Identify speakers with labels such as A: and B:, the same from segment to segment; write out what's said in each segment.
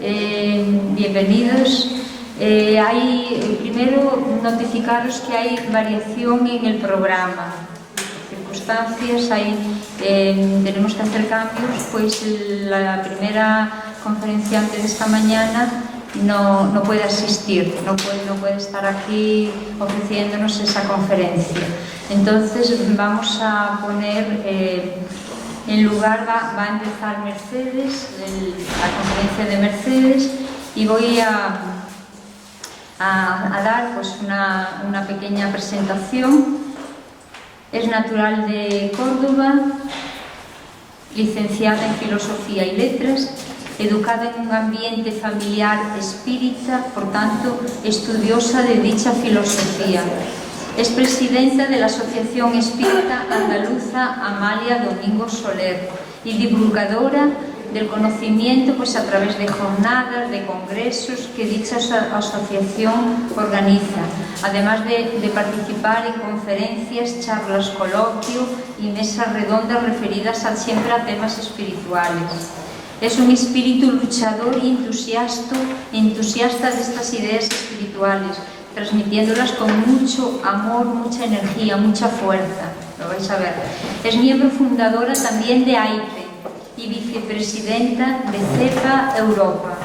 A: bienvenidos. Primero notificaros que hay variación en el programa, circunstancias, tenemos que hacer cambios, pues la primera conferenciante de esta mañana no puede asistir, no puede estar aquí ofreciéndonos esa conferencia. Entonces vamos a poner, en lugar va a empezar Mercedes, la conferencia de Mercedes, y voy a dar pues una pequeña presentación. Es natural de Córdoba, licenciada en Filosofía y Letras, educada en un ambiente familiar espírita, por tanto, estudiosa de dicha filosofía. Es presidenta de la Asociación Espírita Andaluza Amalia Domingo Soler y divulgadora del conocimiento pues a través de jornadas, de congresos que dicha asociación organiza, además de participar en conferencias, charlas, coloquios y mesas redondas referidas siempre a temas espirituales. Es un espíritu luchador y entusiasta de estas ideas espirituales, transmitiéndolas con mucho amor, mucha energía, mucha fuerza. Lo vais a ver. Es miembro fundadora también de AIPE y vicepresidenta de CEPA Europa.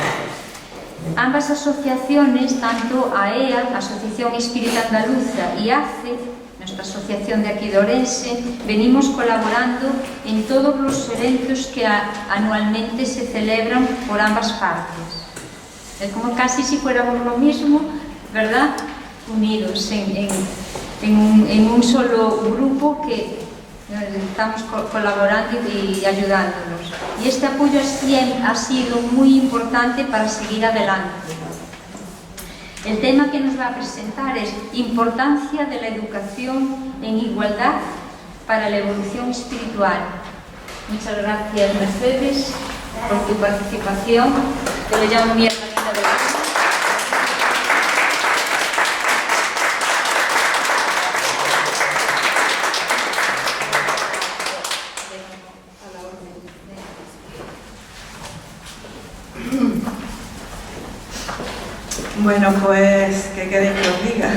A: Ambas asociaciones, tanto AEA, Asociación Espírita Andaluza, y ACE, nuestra asociación de aquí de Orense, venimos colaborando en todos los eventos que anualmente se celebran por ambas partes. Es como casi si fuéramos lo mismo, ¿verdad? Unidos en un solo grupo que estamos colaborando y ayudándonos. Y este apoyo ha sido muy importante para seguir adelante. El tema que nos va a presentar es Importancia de la educación en igualdad para la evolución espiritual. Muchas gracias, Mercedes, por tu participación. Yo le llamo mi hermanita de la...
B: Bueno, pues, ¿qué queréis que os diga?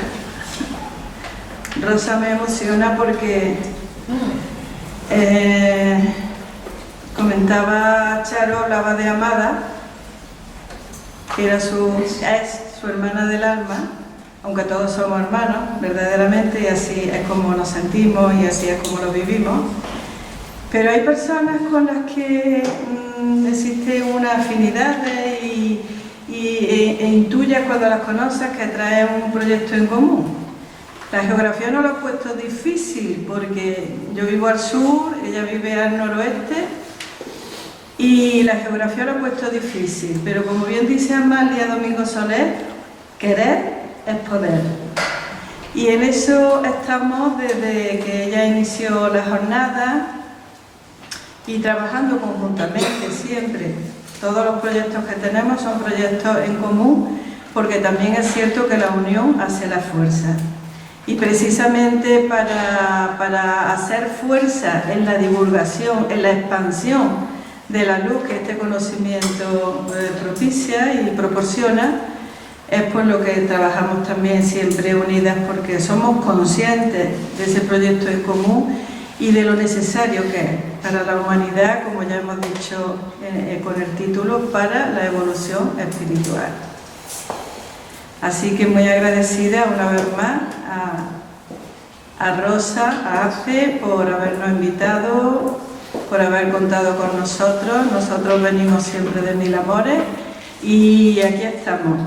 B: Rosa me emociona porque comentaba Charo, hablaba de Amada, que es su hermana del alma, aunque todos somos hermanos, verdaderamente, y así es como nos sentimos y así es como lo vivimos. Pero hay personas con las que existe una afinidad e intuyas cuando las conoces que traen un proyecto en común. La geografía no lo ha puesto difícil porque yo vivo al sur, ella vive al noroeste y la geografía lo ha puesto difícil, pero como bien dice Amalia Domingo Soler, querer es poder. Y en eso estamos desde que ella inició la jornada y trabajando conjuntamente siempre. Todos los proyectos que tenemos son proyectos en común, porque también es cierto que la unión hace la fuerza. Y precisamente para hacer fuerza en la divulgación, en la expansión de la luz que este conocimiento propicia y proporciona, es por lo que trabajamos también siempre unidas, porque somos conscientes de ese proyecto en común y de lo necesario que es para la humanidad, como ya hemos dicho con el título, para la evolución espiritual. Así que muy agradecida una vez más a Rosa, a ACE, por habernos invitado, por haber contado con nosotros. Nosotros venimos siempre de Mil Amores y aquí estamos.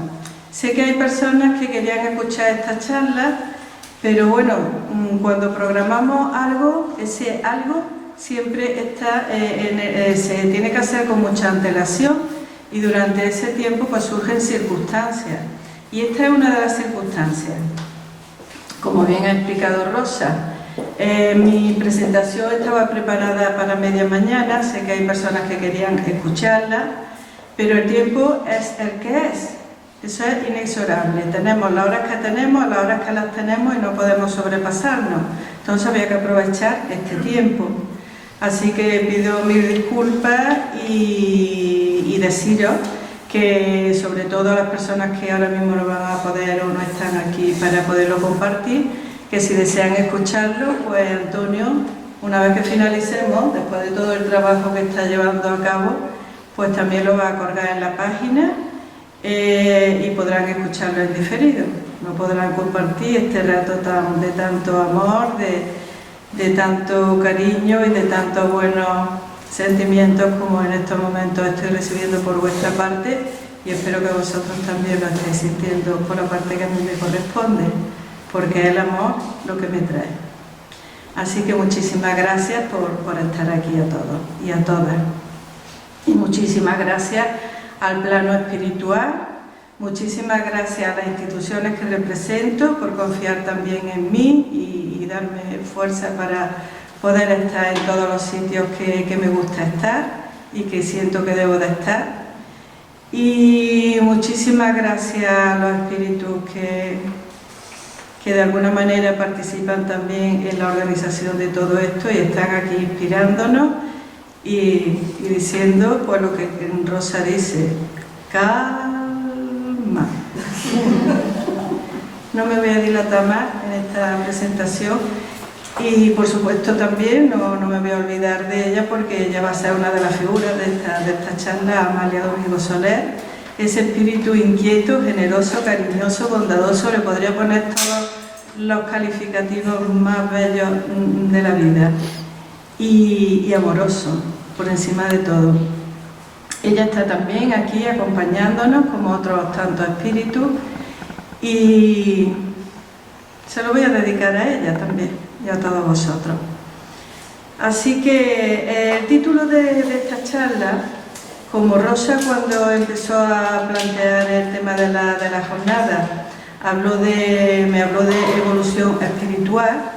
B: Sé que hay personas que querían escuchar esta charla, pero bueno, cuando programamos algo, ese algo siempre está, se tiene que hacer con mucha antelación y durante ese tiempo pues surgen circunstancias. Y esta es una de las circunstancias. Como bien ha explicado Rosa, mi presentación estaba preparada para media mañana, sé que hay personas que querían escucharla, pero el tiempo es el que es. Eso es inexorable. Tenemos las horas que tenemos, las horas que las tenemos y no podemos sobrepasarnos. Entonces había que aprovechar este tiempo. Así que pido mil disculpas y deciros que sobre todo a las personas que ahora mismo no van a poder o no están aquí para poderlo compartir, que si desean escucharlo, pues Antonio, una vez que finalicemos, después de todo el trabajo que está llevando a cabo, pues también lo va a colgar en la página y podrán escucharlo en diferido. No podrán compartir este rato de tanto amor, de tanto cariño y de tantos buenos sentimientos como en estos momentos estoy recibiendo por vuestra parte, y espero que vosotros también lo estéis sintiendo por la parte que a mí me corresponde, porque es el amor lo que me trae. Así que muchísimas gracias por estar aquí a todos y a todas. Y muchísimas gracias al plano espiritual, muchísimas gracias a las instituciones que represento por confiar también en mí y darme fuerza para poder estar en todos los sitios que me gusta estar y que siento que debo de estar. Y muchísimas gracias a los espíritus que de alguna manera participan también en la organización de todo esto y están aquí inspirándonos y diciendo pues lo que Rosa dice: calma. No me voy a dilatar más en esta presentación y por supuesto también no me voy a olvidar de ella, porque ella va a ser una de las figuras de esta charla, Amalia Domingo Soler. Ese espíritu inquieto, generoso, cariñoso, bondadoso, le podría poner todos los calificativos más bellos de la vida, y amoroso por encima de todo. Ella está también aquí acompañándonos como otros tantos espíritus y se lo voy a dedicar a ella también y a todos vosotros. Así que el título de esta charla, como Rosa cuando empezó a plantear el tema de la jornada me habló de evolución espiritual,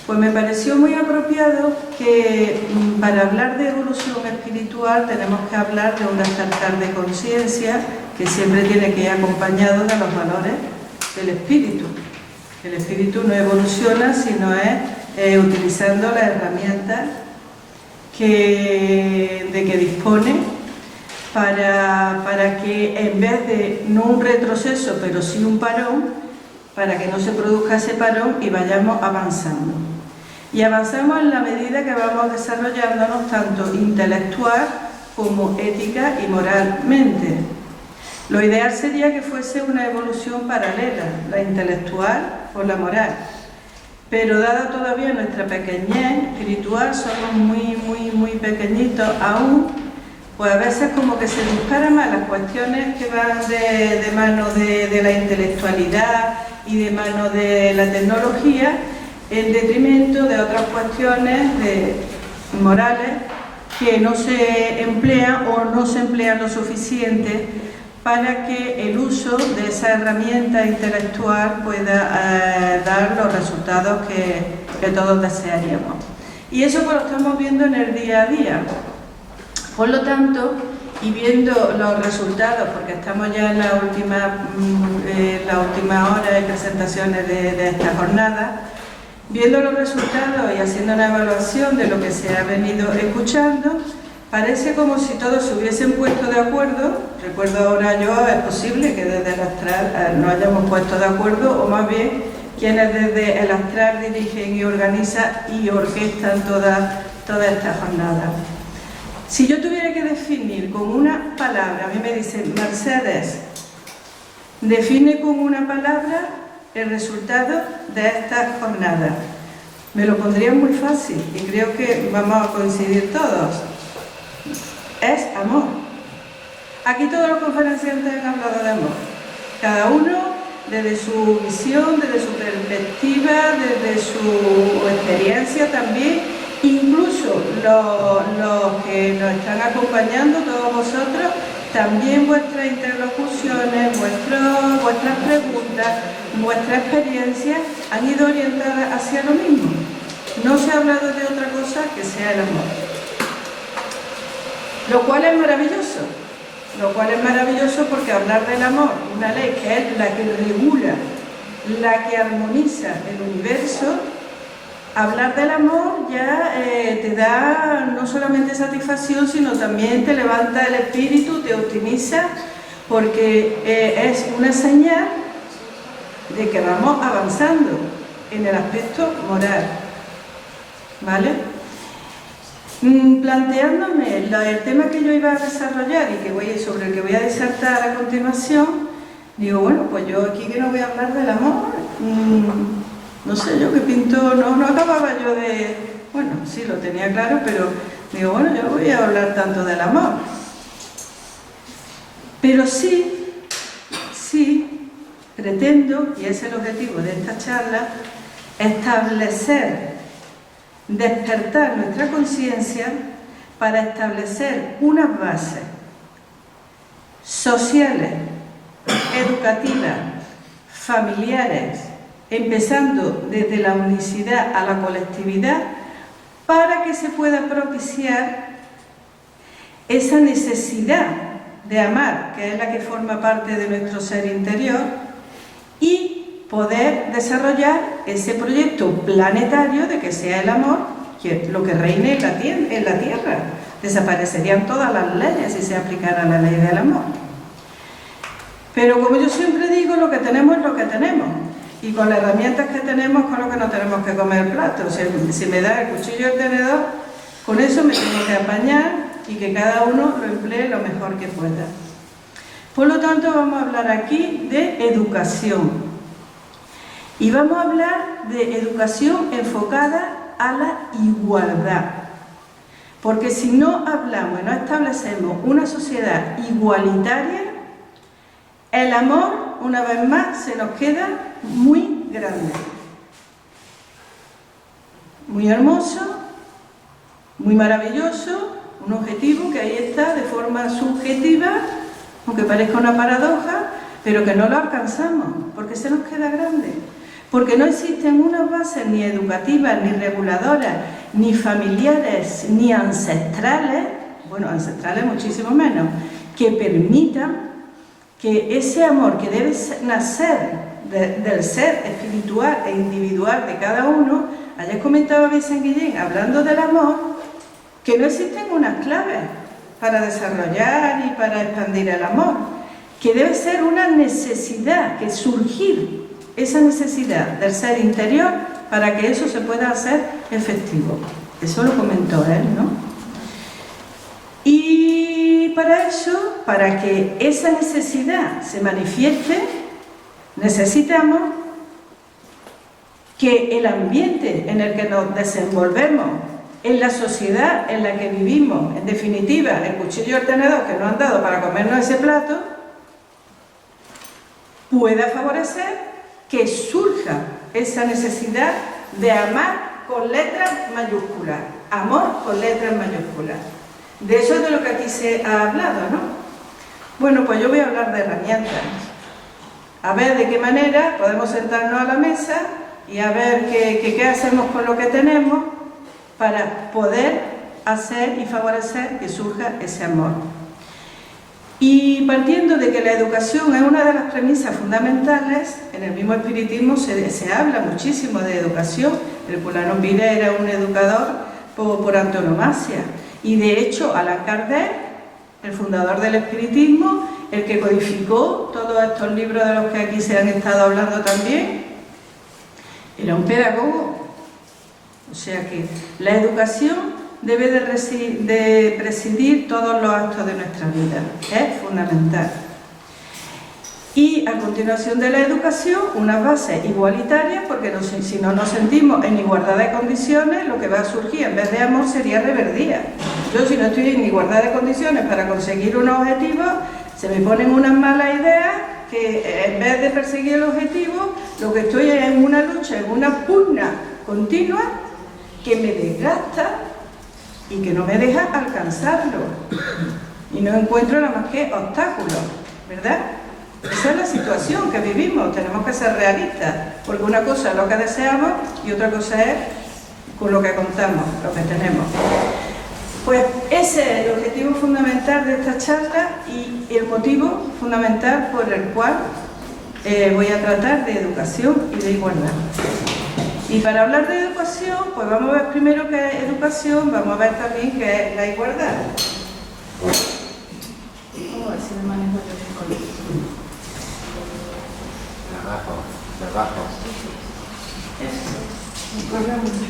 B: pues me pareció muy apropiado que para hablar de evolución espiritual tenemos que hablar de un despertar de conciencia que siempre tiene que ir acompañado de los valores del espíritu. El espíritu no evoluciona sino es utilizando las herramientas de que dispone para que en vez de no un retroceso pero sí un parón, para que no se produzca ese parón y vayamos avanzando. Y avanzamos en la medida que vamos desarrollándonos tanto intelectual como ética y moralmente. Lo ideal sería que fuese una evolución paralela, la intelectual o la moral. Pero dada todavía nuestra pequeñez espiritual, somos muy pequeñitos aún, pues a veces como que se disparan más las cuestiones que van de mano de la intelectualidad y de mano de la tecnología, en detrimento de otras cuestiones morales que no se emplean o no se emplean lo suficiente para que el uso de esa herramienta intelectual pueda dar los resultados que todos desearíamos. Y eso pues lo estamos viendo en el día a día. Por lo tanto, y viendo los resultados, porque estamos ya en la última hora de presentaciones de esta jornada, viendo los resultados y haciendo una evaluación de lo que se ha venido escuchando, parece como si todos se hubiesen puesto de acuerdo. Recuerdo ahora yo, es posible que desde el astral no hayamos puesto de acuerdo, o más bien quienes desde el astral dirigen y organizan y orquestan toda esta jornada. Si yo tuviera que definir con una palabra, a mí me dicen: Mercedes, define con una palabra el resultado de esta jornada. Me lo pondría muy fácil y creo que vamos a coincidir todos. Es amor. Aquí todos los conferenciantes han hablado de amor. Cada uno desde su visión, desde su perspectiva, desde su experiencia también. Incluso los que nos están acompañando, todos vosotros, también vuestras interlocuciones, vuestras preguntas, vuestra experiencia han ido orientadas hacia lo mismo. No se ha hablado de otra cosa que sea el amor. Lo cual es maravilloso. Lo cual es maravilloso porque hablar del amor, una ley que es la que regula, la que armoniza el universo, hablar del amor ya te da no solamente satisfacción, sino también te levanta el espíritu, te optimiza, porque es una señal de que vamos avanzando en el aspecto moral, ¿vale? Planteándome el tema que yo iba a desarrollar y sobre el que voy a disertar a continuación, digo, bueno, pues yo aquí que no voy a hablar del amor, no sé, yo que pinto, no acababa yo de... Bueno, sí, lo tenía claro, pero digo, bueno, yo no voy a hablar tanto del amor. Pero sí, pretendo, y es el objetivo de esta charla, despertar nuestra conciencia para establecer unas bases sociales, educativas, familiares, empezando desde la unicidad a la colectividad, para que se pueda propiciar esa necesidad de amar, que es la que forma parte de nuestro ser interior, y poder desarrollar ese proyecto planetario de que sea el amor lo que reine en la Tierra. Desaparecerían todas las leyes si se aplicara la ley del amor. Pero como yo siempre digo, lo que tenemos es lo que tenemos. Y con las herramientas que tenemos, con lo que no tenemos que comer el plato. Si me da el cuchillo y el tenedor, con eso me tengo que apañar y que cada uno lo emplee lo mejor que pueda. Por lo tanto, vamos a hablar aquí de educación. Y vamos a hablar de educación enfocada a la igualdad. Porque si no hablamos y no establecemos una sociedad igualitaria, el amor, una vez más, se nos queda muy grande. Muy hermoso, muy maravilloso, un objetivo que ahí está de forma subjetiva, aunque parezca una paradoja, pero que no lo alcanzamos, porque se nos queda grande. Porque no existen unas bases ni educativas, ni reguladoras, ni familiares, ni ancestrales, bueno, ancestrales muchísimo menos, que permitan que ese amor que debe nacer del ser espiritual e individual de cada uno. Ayer comentaba Vicente Guillén, hablando del amor, que no existen unas claves para desarrollar y para expandir el amor, que debe ser una necesidad, que surgir esa necesidad del ser interior para que eso se pueda hacer efectivo. Eso lo comentó él, ¿no? Y para eso, para que esa necesidad se manifieste, necesitamos que el ambiente en el que nos desenvolvemos, en la sociedad en la que vivimos, en definitiva, el cuchillo y el tenedor que nos han dado para comernos ese plato, pueda favorecer que surja esa necesidad de amar con letras mayúsculas, amor con letras mayúsculas. De eso es de lo que aquí se ha hablado, ¿no? Bueno, pues yo voy a hablar de herramientas. A ver de qué manera podemos sentarnos a la mesa y a ver qué hacemos con lo que tenemos para poder hacer y favorecer que surja ese amor. Y partiendo de que la educación es una de las premisas fundamentales, en el mismo espiritismo se habla muchísimo de educación. Herculano Pires era un educador por antonomasia. Y de hecho, Allan Kardec, el fundador del espiritismo, el que codificó todos estos libros de los que aquí se han estado hablando también, era un pedagogo. O sea que la educación debe de presidir todos los actos de nuestra vida. Es fundamental. Y a continuación de la educación, unas bases igualitarias, porque si no nos sentimos en igualdad de condiciones, lo que va a surgir en vez de amor sería reverdía. Yo, si no estoy en igualdad de condiciones para conseguir unos objetivos, se me ponen unas malas ideas que en vez de perseguir el objetivo, lo que estoy es en una lucha, en una pugna continua que me desgasta y que no me deja alcanzarlo. Y no encuentro nada más que obstáculos, ¿verdad? Esa es la situación que vivimos, tenemos que ser realistas, porque una cosa es lo que deseamos y otra cosa es con lo que contamos, lo que tenemos. Pues ese es el objetivo fundamental de esta charla y el motivo fundamental por el cual voy a tratar de educación y de igualdad. Y para hablar de educación educación, pues vamos a ver primero qué es educación, vamos a ver también qué es la igualdad. Vamos a ver si me manejo yo bien con esto.
C: De abajo.
B: Eso, me corre mucho.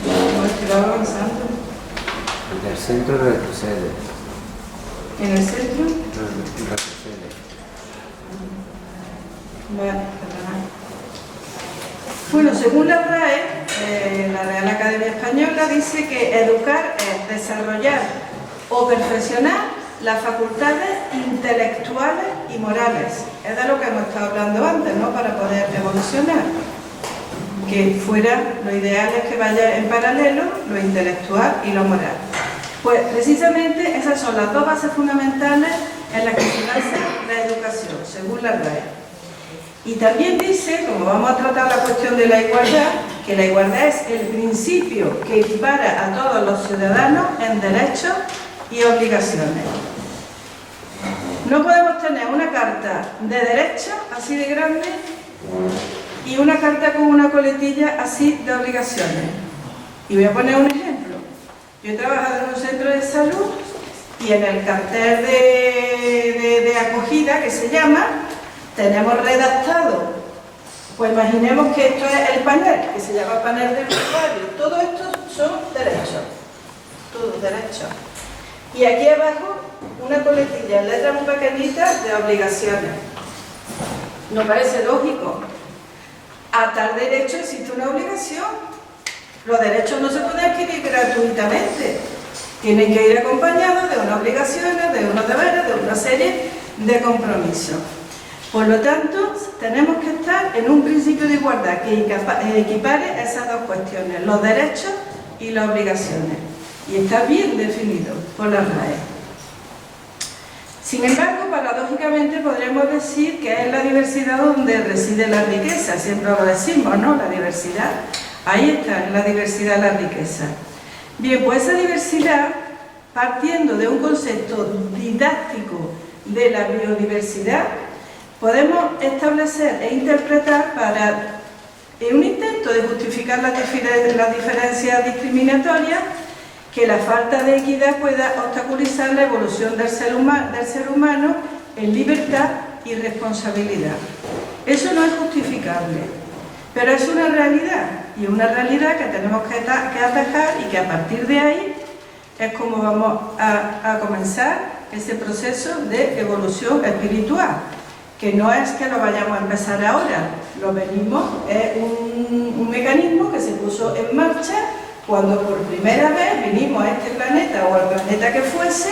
B: Vamos a ir avanzando.
C: En el centro retrocede.
B: En el centro.
C: Retrocede.
B: Vale, perdona. Bueno, según la RAE, la Real Academia Española, dice que educar es desarrollar o perfeccionar las facultades intelectuales y morales. Es de lo que hemos estado hablando antes, ¿no? Para poder evolucionar. Que fuera, lo ideal es que vaya en paralelo lo intelectual y lo moral. Pues precisamente esas son las dos bases fundamentales en las que se basa la educación, según la RAE. Y también dice, como vamos a tratar la cuestión de la igualdad, que la igualdad es el principio que equipara a todos los ciudadanos en derechos y obligaciones. No podemos tener una carta de derechos así de grande y una carta con una coletilla así de obligaciones. Y voy a poner un ejemplo. Yo he trabajado en un centro de salud y en el cartel de acogida, que se llama, tenemos redactado, pues imaginemos que esto es el panel, que se llama panel del usuario. Todo esto son derechos, todos derechos. Y aquí abajo una coletilla en letras muy pequeñitas de obligaciones. ¿No parece lógico? A tal derecho existe una obligación. Los derechos no se pueden adquirir gratuitamente. Tienen que ir acompañados de unas obligaciones, de unos deberes, de una serie de compromisos. Por lo tanto, tenemos que estar en un principio de igualdad que equipare esas dos cuestiones, los derechos y las obligaciones. Y está bien definido por la RAE. Sin embargo, paradójicamente podremos decir que es la diversidad donde reside la riqueza. Siempre lo decimos, ¿no? La diversidad. Ahí está, en la diversidad la riqueza. Bien, pues esa diversidad, partiendo de un concepto didáctico de la biodiversidad, podemos establecer e interpretar para, en un intento de justificar las diferencias discriminatorias, que la falta de equidad pueda obstaculizar la evolución del ser humano en libertad y responsabilidad. Eso no es justificable, pero es una realidad, y una realidad que tenemos que atajar y que a partir de ahí es como vamos a comenzar ese proceso de evolución espiritual, que no es que lo vayamos a empezar ahora, lo venimos, es un mecanismo que se puso en marcha cuando por primera vez vinimos a este planeta o al planeta que fuese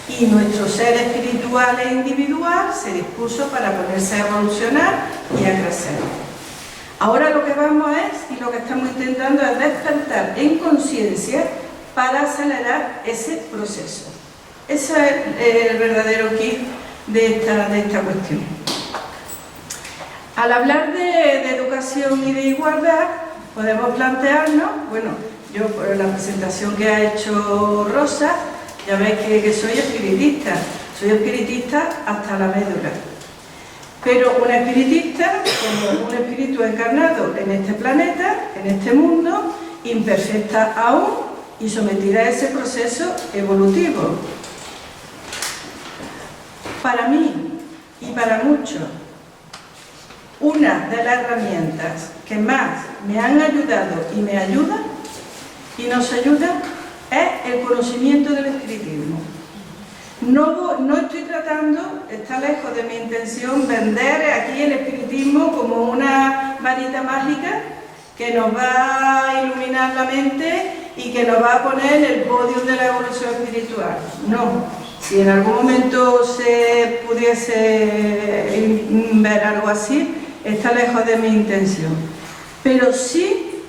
B: y nuestro ser espiritual e individual se dispuso para ponerse a evolucionar y a crecer. Ahora lo que vamos es, y lo que estamos intentando es despertar en conciencia para acelerar ese proceso. Ese es el verdadero kit de esta cuestión. Al hablar de educación y de igualdad, podemos plantearnos, bueno, yo por la presentación que ha hecho Rosa, ya veis que soy espiritista hasta la médula. Pero un espiritista, como un espíritu encarnado en este planeta, en este mundo, imperfecta aún y sometida a ese proceso evolutivo. Para mí y para muchos, una de las herramientas que más me han ayudado y me ayudan y nos ayudan es el conocimiento del espiritismo. No estoy tratando, está lejos de mi intención, vender aquí el espiritismo como una varita mágica que nos va a iluminar la mente y que nos va a poner en el podio de la evolución espiritual. No, si en algún momento se pudiese ver algo así, está lejos de mi intención. Pero sí,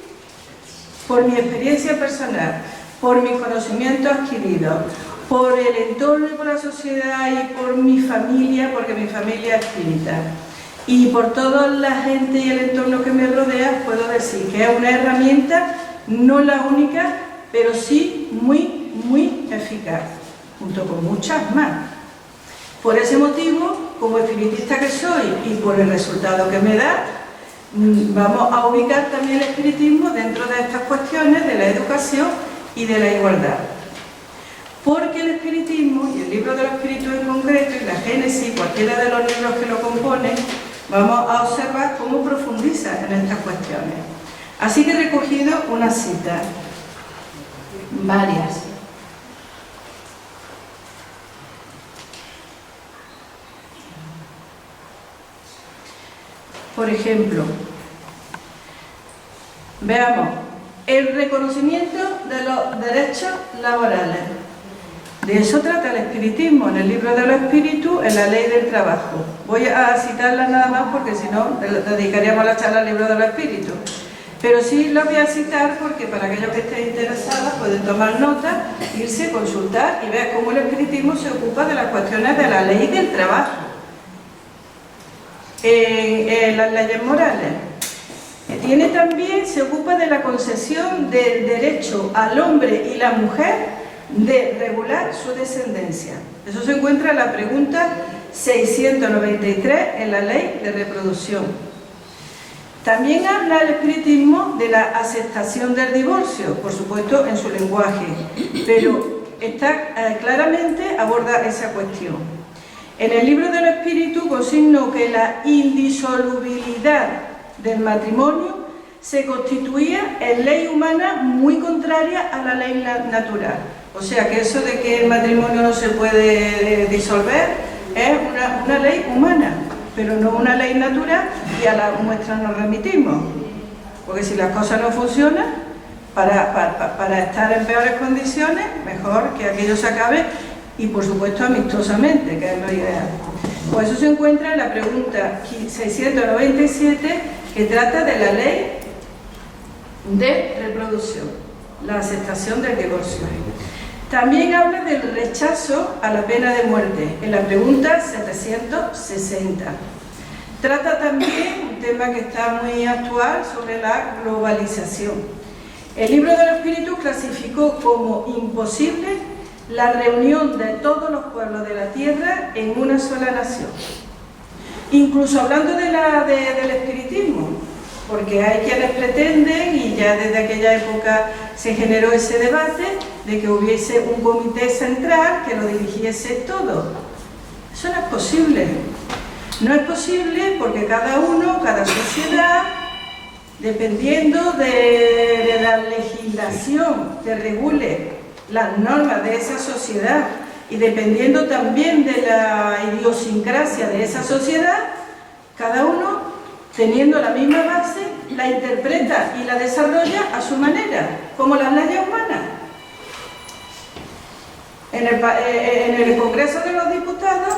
B: por mi experiencia personal, por mis conocimientos adquiridos, por el entorno y por la sociedad y por mi familia, porque mi familia es espírita, y por toda la gente y el entorno que me rodea, puedo decir que es una herramienta, no la única, pero sí muy, muy eficaz, junto con muchas más. Por ese motivo, como espiritista que soy y por el resultado que me da, vamos a ubicar también el espiritismo dentro de estas cuestiones de la educación y de la igualdad. Porque el espiritismo, y el libro de los espíritus en concreto, y la Génesis, cualquiera de los libros que lo componen, vamos a observar cómo profundiza en estas cuestiones. Así que he recogido una cita, varias. Por ejemplo, veamos, el reconocimiento de los derechos laborales. De eso trata el espiritismo, en el libro de los espíritus, en la ley del trabajo. Voy a citarla nada más porque si no, dedicaríamos la charla al libro de los espíritus. Pero sí lo voy a citar porque para aquellos que estén interesados pueden tomar nota, irse, consultar y ver cómo el espiritismo se ocupa de las cuestiones de la ley del trabajo. En las leyes morales. Se ocupa de la concesión del derecho al hombre y la mujer de regular su descendencia. Eso se encuentra en la pregunta 693 en la ley de reproducción. También habla el espiritismo de la aceptación del divorcio, por supuesto en su lenguaje, pero claramente aborda esa cuestión. En el libro del espíritu consignó que la indisolubilidad del matrimonio se constituía en ley humana muy contraria a la ley natural. O sea que eso de que el matrimonio no se puede disolver es una ley humana, pero no una ley natural, y a la muestra nos remitimos. Porque si las cosas no funcionan, para estar en peores condiciones, mejor que aquello se acabe, y por supuesto amistosamente, que es lo ideal. Pues eso se encuentra en la pregunta 697, que trata de la ley de reproducción, la aceptación del divorcio. También habla del rechazo a la pena de muerte, en la pregunta 760. Trata también un tema que está muy actual sobre la globalización. El libro de los espíritus clasificó como imposible la reunión de todos los pueblos de la tierra en una sola nación. Incluso hablando del espiritismo, porque hay quienes pretenden, y ya desde aquella época se generó ese debate, de que hubiese un comité central que lo dirigiese todo. Eso no es posible. No es posible porque cada sociedad, dependiendo de la legislación que regule las normas de esa sociedad y dependiendo también de la idiosincrasia de esa sociedad, cada uno, teniendo la misma base, la interpreta y la desarrolla a su manera, como las leyes humanas. En el Congreso de los Diputados,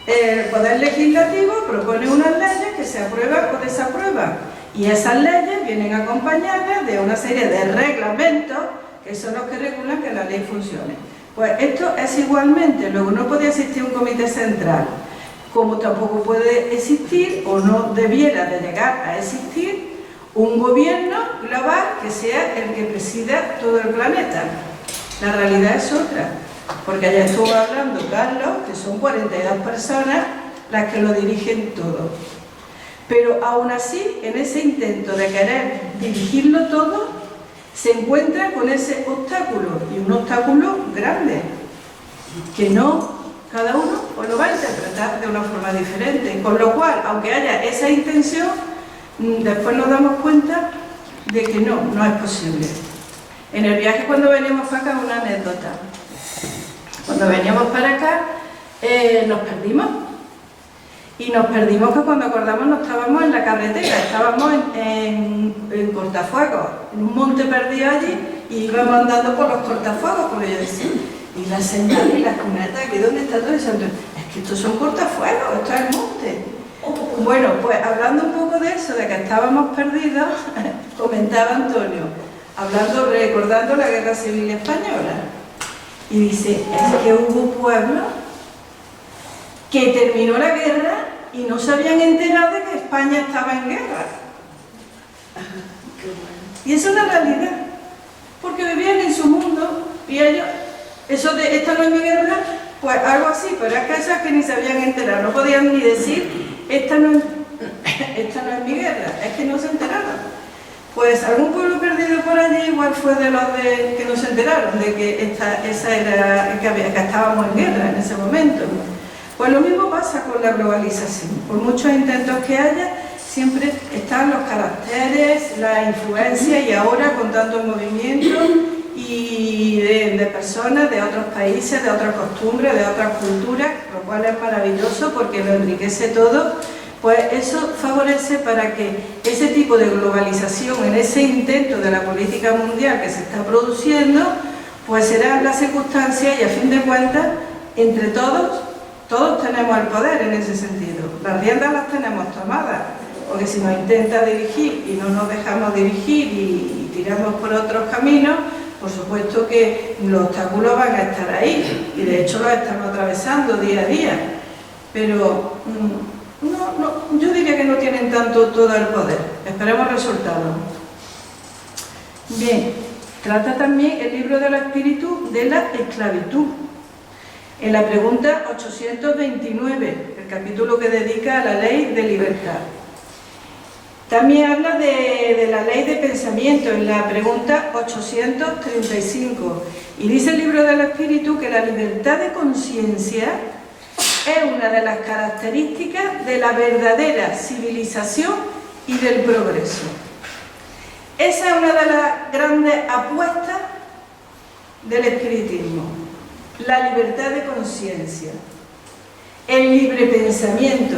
B: el Poder Legislativo propone unas leyes que se aprueban o desaprueban, y esas leyes vienen acompañadas de una serie de reglamentos que son los que regulan que la ley funcione. Pues esto es igualmente. Luego no puede existir un comité central, como tampoco puede existir, o no debiera de llegar a existir, un gobierno global que sea el que presida todo el planeta. La realidad es otra, porque allá estuvo hablando Carlos, que son 42 personas las que lo dirigen todo. Pero aún así, en ese intento de querer dirigirlo todo, se encuentra con ese obstáculo, y un obstáculo grande, que no cada uno pues lo va a interpretar de una forma diferente, con lo cual, aunque haya esa intención, después nos damos cuenta de que no es posible. En el viaje, cuando veníamos para acá, una anécdota. Cuando veníamos para acá, nos perdimos. Y nos perdimos que cuando acordamos no estábamos en la carretera, estábamos en cortafuegos, en un monte perdido allí, y íbamos andando por los cortafuegos, porque yo decía, y las sendas y las cunetas, ¿aquí dónde está todo eso? Es que estos son cortafuegos, esto es el monte. Bueno, pues hablando un poco de eso, de que estábamos perdidos, comentaba Antonio, recordando la Guerra Civil Española, y dice, es que hubo pueblos que terminó la guerra y no se habían enterado de que España estaba en guerra. Y eso es una realidad, porque vivían en su mundo, y ellos, eso de esta no es mi guerra, Pues algo así, pero es que esas que ni se habían enterado, no podían ni decir, esta no es mi guerra, es que no se enteraron. Pues algún pueblo perdido por allí igual fue de los que no se enteraron, de que esa era que estábamos en guerra en ese momento. Pues lo mismo pasa con la globalización. Por muchos intentos que haya, siempre están los caracteres, la influencia, y ahora con tantos movimientos y de personas de otros países, de otras costumbres, de otras culturas, lo cual es maravilloso porque lo enriquece todo. Pues eso favorece para que ese tipo de globalización, en ese intento de la política mundial que se está produciendo, pues serán las circunstancias, y a fin de cuentas, entre todos tenemos el poder en ese sentido. Las riendas las tenemos tomadas, porque si nos intenta dirigir y no nos dejamos dirigir y tiramos por otros caminos, por supuesto que los obstáculos van a estar ahí, y de hecho los estamos atravesando día a día. Pero yo diría que no tienen tanto todo el poder. Esperemos resultados. Bien, trata también el libro del espíritu de la esclavitud. En la pregunta 829, el capítulo que dedica a la ley de libertad. También habla de la ley de pensamiento en la pregunta 835. Y dice el libro del espíritu que la libertad de conciencia es una de las características de la verdadera civilización y del progreso. Esa es una de las grandes apuestas del espiritismo, la libertad de conciencia, el libre pensamiento.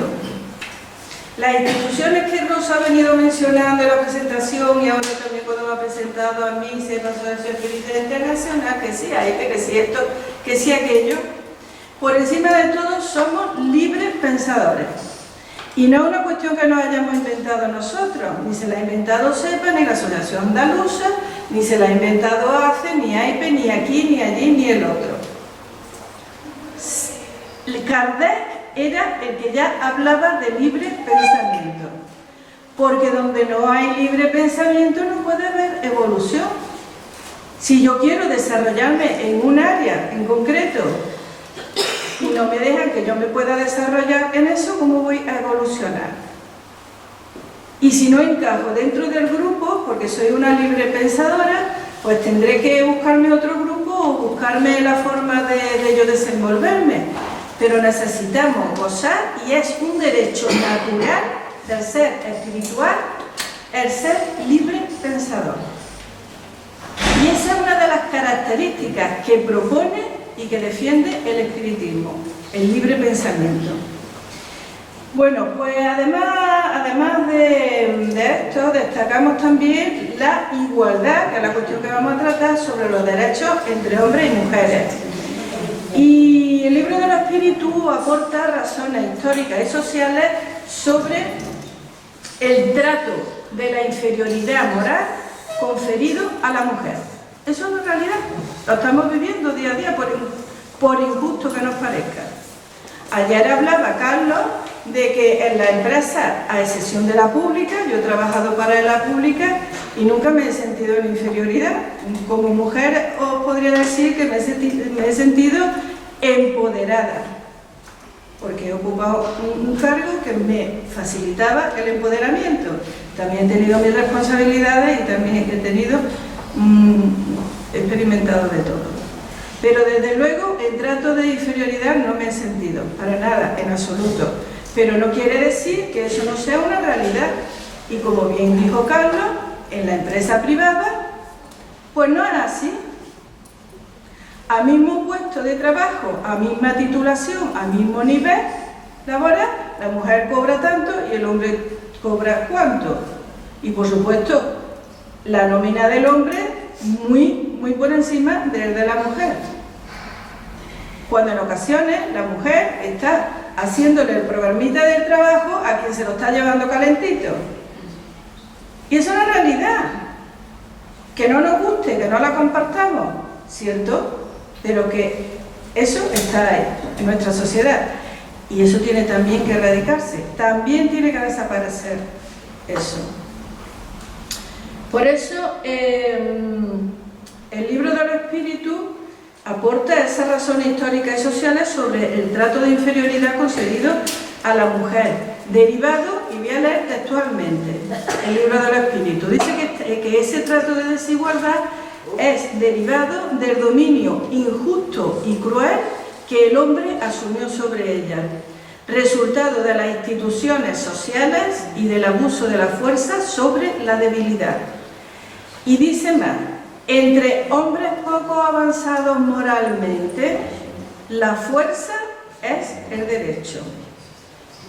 B: Las instituciones que Rosa ha venido mencionando en la presentación, y ahora también cuando me ha presentado a mí, se la Asociación Espírita Internacional, que sí hay, que sí esto, que sí aquello, por encima de todo somos libres pensadores. Y no es una cuestión que nos hayamos inventado nosotros, ni se la ha inventado SEPA, ni la Asociación Andaluza, ni se la ha inventado ACE, ni AIPE, ni aquí, ni allí, ni el otro. Kardec era el que ya hablaba de libre pensamiento, porque donde no hay libre pensamiento no puede haber evolución. Si yo quiero desarrollarme en un área en concreto y no me dejan que yo me pueda desarrollar en eso, ¿cómo voy a evolucionar? Y si no encajo dentro del grupo, porque soy una libre pensadora, pues tendré que buscarme otro grupo o buscarme la forma de yo desenvolverme. Pero necesitamos gozar, y es un derecho natural del ser espiritual, el ser libre pensador. Y esa es una de las características que propone y que defiende el espiritismo, el libre pensamiento. Bueno, pues además de esto, destacamos también la igualdad, que es la cuestión que vamos a tratar, sobre los derechos entre hombres y mujeres. Y el libro del espíritu aporta razones históricas y sociales sobre el trato de la inferioridad moral conferido a la mujer. Eso es una realidad, lo estamos viviendo día a día, por injusto que nos parezca. Ayer hablaba Carlos de que en la empresa, a excepción de la pública, yo he trabajado para la pública y nunca me he sentido en inferioridad. Como mujer os podría decir que me he sentido empoderada, porque he ocupado un cargo que me facilitaba el empoderamiento. También he tenido mis responsabilidades y también he experimentado de todo. Pero desde luego el trato de inferioridad no me he sentido, para nada, en absoluto. Pero no quiere decir que eso no sea una realidad. Y como bien dijo Carlos, en la empresa privada, pues no es así. A mismo puesto de trabajo, a misma titulación, a mismo nivel laboral, la mujer cobra tanto y el hombre cobra cuánto. Y por supuesto, la nómina del hombre muy por encima del de la mujer. Cuando en ocasiones la mujer está haciéndole el programita del trabajo a quien se lo está llevando calentito. Y eso es una realidad. Que no nos guste, que no la compartamos, ¿cierto? Pero que eso está ahí, en nuestra sociedad. Y eso tiene también que erradicarse. También tiene que desaparecer eso. Por eso, el libro del espíritu aporta diversas razones históricas y sociales sobre el trato de inferioridad concedido a la mujer, derivado, y voy a leer textualmente el libro del Espíritu, dice que ese trato de desigualdad es derivado del dominio injusto y cruel que el hombre asumió sobre ella, resultado de las instituciones sociales y del abuso de la fuerza sobre la debilidad. Y dice más, entre hombres poco avanzados moralmente, la fuerza es el derecho.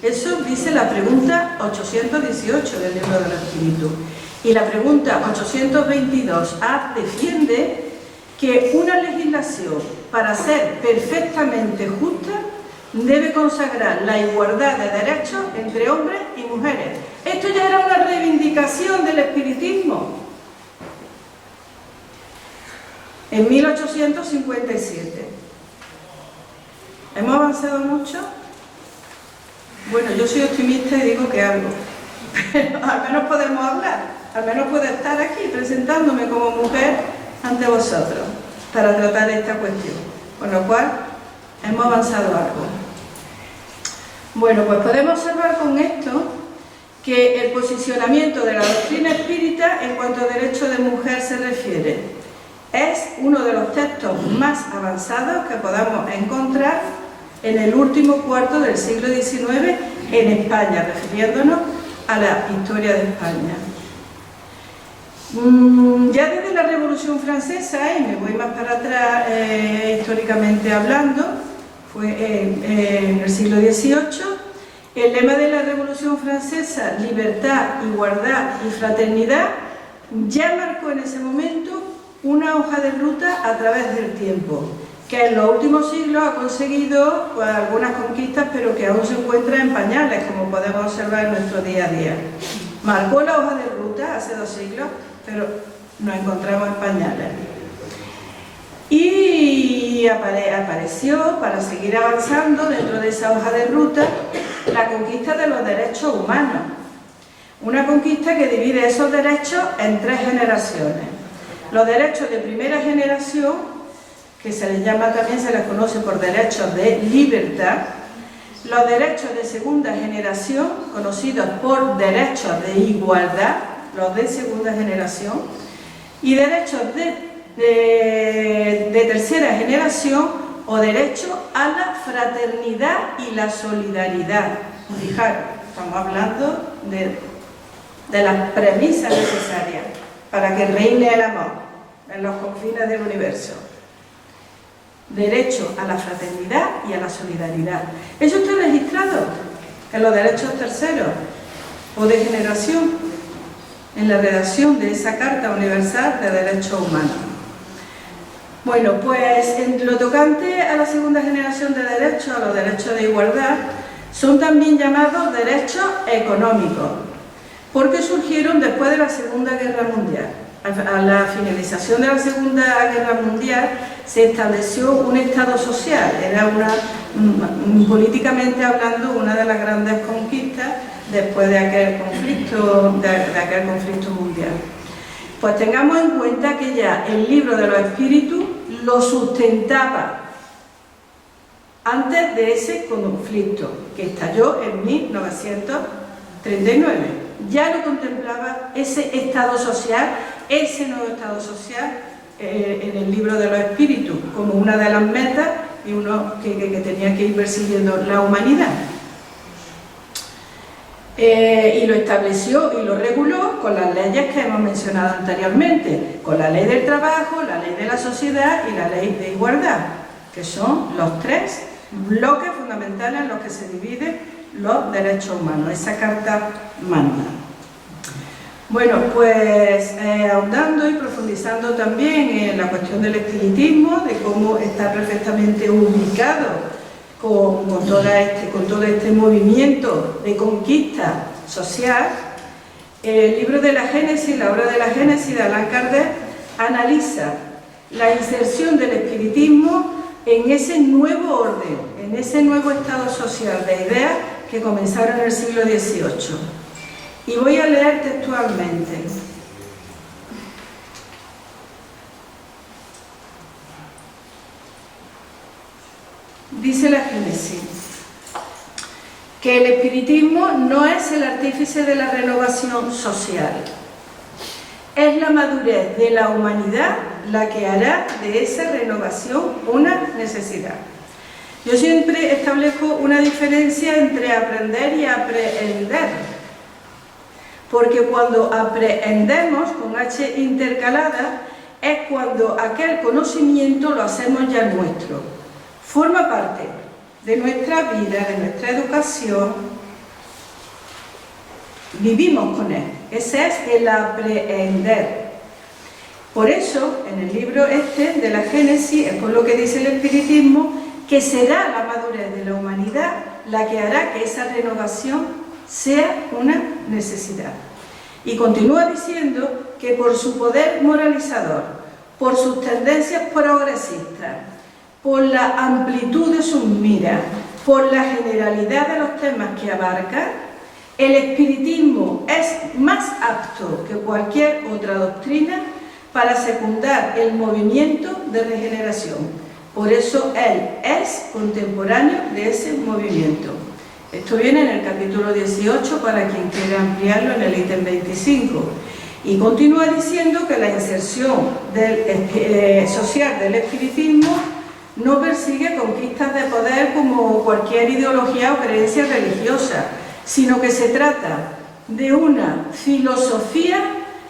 B: Eso dice la pregunta 818 del libro del Espíritu. Y la pregunta 822A defiende que una legislación, para ser perfectamente justa, debe consagrar la igualdad de derechos entre hombres y mujeres. Esto ya era una reivindicación del espiritismo. En 1857. ¿Hemos avanzado mucho? Bueno, yo soy optimista y digo que algo. Pero al menos podemos hablar. Al menos puedo estar aquí presentándome como mujer ante vosotros para tratar esta cuestión. Con lo cual, hemos avanzado algo. Bueno, pues podemos observar con esto que el posicionamiento de la doctrina espírita en cuanto a derecho de mujer se refiere es uno de los textos más avanzados que podamos encontrar en el último cuarto del siglo XIX en España, refiriéndonos a la historia de España. Ya desde la Revolución Francesa, y me voy más para atrás históricamente hablando, fue en el siglo XVIII, el lema de la Revolución Francesa, libertad, igualdad y fraternidad, ya marcó en ese momento una hoja de ruta a través del tiempo, que en los últimos siglos ha conseguido pues, algunas conquistas, pero que aún se encuentra en pañales, como podemos observar en nuestro día a día. Marcó la hoja de ruta hace 2 siglos, pero nos encontramos en pañales. Y apareció, para seguir avanzando dentro de esa hoja de ruta, la conquista de los derechos humanos. Una conquista que divide esos derechos en 3 generaciones. Los derechos de primera generación, que se les llama también, se les conoce por derechos de libertad. Los derechos de segunda generación, conocidos por derechos de igualdad, los de segunda generación. Y derechos de tercera generación o derecho a la fraternidad y la solidaridad. Fijaros, estamos hablando de las premisas necesarias para que reine el amor en los confines del universo. Derecho a la fraternidad y a la solidaridad. Eso está registrado en los derechos terceros o de generación, en la redacción de esa Carta Universal de Derechos Humanos. Bueno, pues en lo tocante a la segunda generación de derechos, a los derechos de igualdad, son también llamados derechos económicos, porque surgieron después de la Segunda Guerra Mundial. A la finalización de la Segunda Guerra Mundial se estableció un Estado social, era políticamente hablando una de las grandes conquistas después de aquel conflicto mundial. Pues tengamos en cuenta que ya el libro de los espíritus lo sustentaba antes de ese conflicto que estalló en 1939. Ya lo contemplaba ese estado social, ese nuevo estado social en el libro de los espíritus como una de las metas y uno que tenía que ir persiguiendo la humanidad. Y lo estableció y lo reguló con las leyes que hemos mencionado anteriormente, con la ley del trabajo, la ley de la sociedad y la ley de igualdad, que son los 3 bloques fundamentales en los que se dividen los derechos humanos, esa Carta Magna. Bueno, pues ahondando y profundizando también en la cuestión del espiritismo, de cómo está perfectamente ubicado con todo este movimiento de conquista social, el libro de la Génesis, la obra de la Génesis de Allan Kardec, analiza la inserción del espiritismo en ese nuevo orden, en ese nuevo estado social de ideas que comenzaron en el siglo XVIII. Y voy a leer textualmente. dice la Génesis que el espiritismo no es el artífice de la renovación social. Es la madurez de la humanidad la que hará de esa renovación una necesidad. Yo siempre establezco una diferencia entre aprender y aprehender, porque cuando aprehendemos con H intercalada es cuando aquel conocimiento lo hacemos ya nuestro, forma parte de nuestra vida, de nuestra educación, vivimos con él. Ese es el aprehender. Por eso, en el libro este de la Génesis, es por lo que dice el espiritismo, que será la madurez de la humanidad la que hará que esa renovación sea una necesidad. Y continúa diciendo que por su poder moralizador, por sus tendencias progresistas, por la amplitud de sus miras, por la generalidad de los temas que abarca, el espiritismo es más apto que cualquier otra doctrina para secundar el movimiento de regeneración. Por eso él es contemporáneo de ese movimiento. Esto viene en el capítulo 18 para quien quiera ampliarlo en el ítem 25. Y continúa diciendo que la inserción social del espiritismo no persigue conquistas de poder como cualquier ideología o creencia religiosa, sino que se trata de una filosofía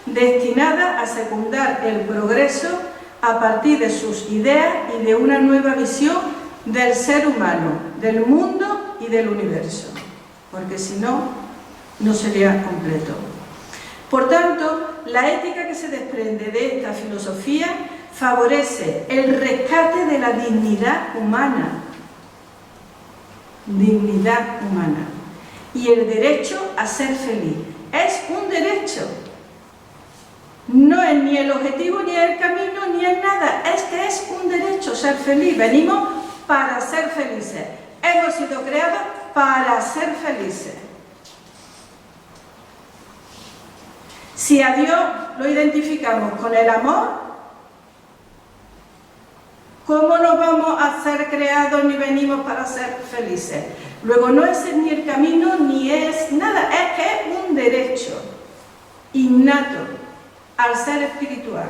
B: destinada a secundar el progreso a partir de sus ideas y de una nueva visión del ser humano, del mundo y del universo, porque si no, no sería completo. Por tanto, la ética que se desprende de esta filosofía favorece el rescate de la dignidad humana, y el derecho a ser feliz. Es un derecho. No es ni el objetivo, ni el camino, ni es nada. Es que es un derecho ser feliz. Venimos para ser felices. Hemos sido creados para ser felices. Si a Dios lo identificamos con el amor, ¿cómo no vamos a ser creados ni venimos para ser felices? Luego no es ni el camino ni es nada, es que es un derecho innato al ser espiritual.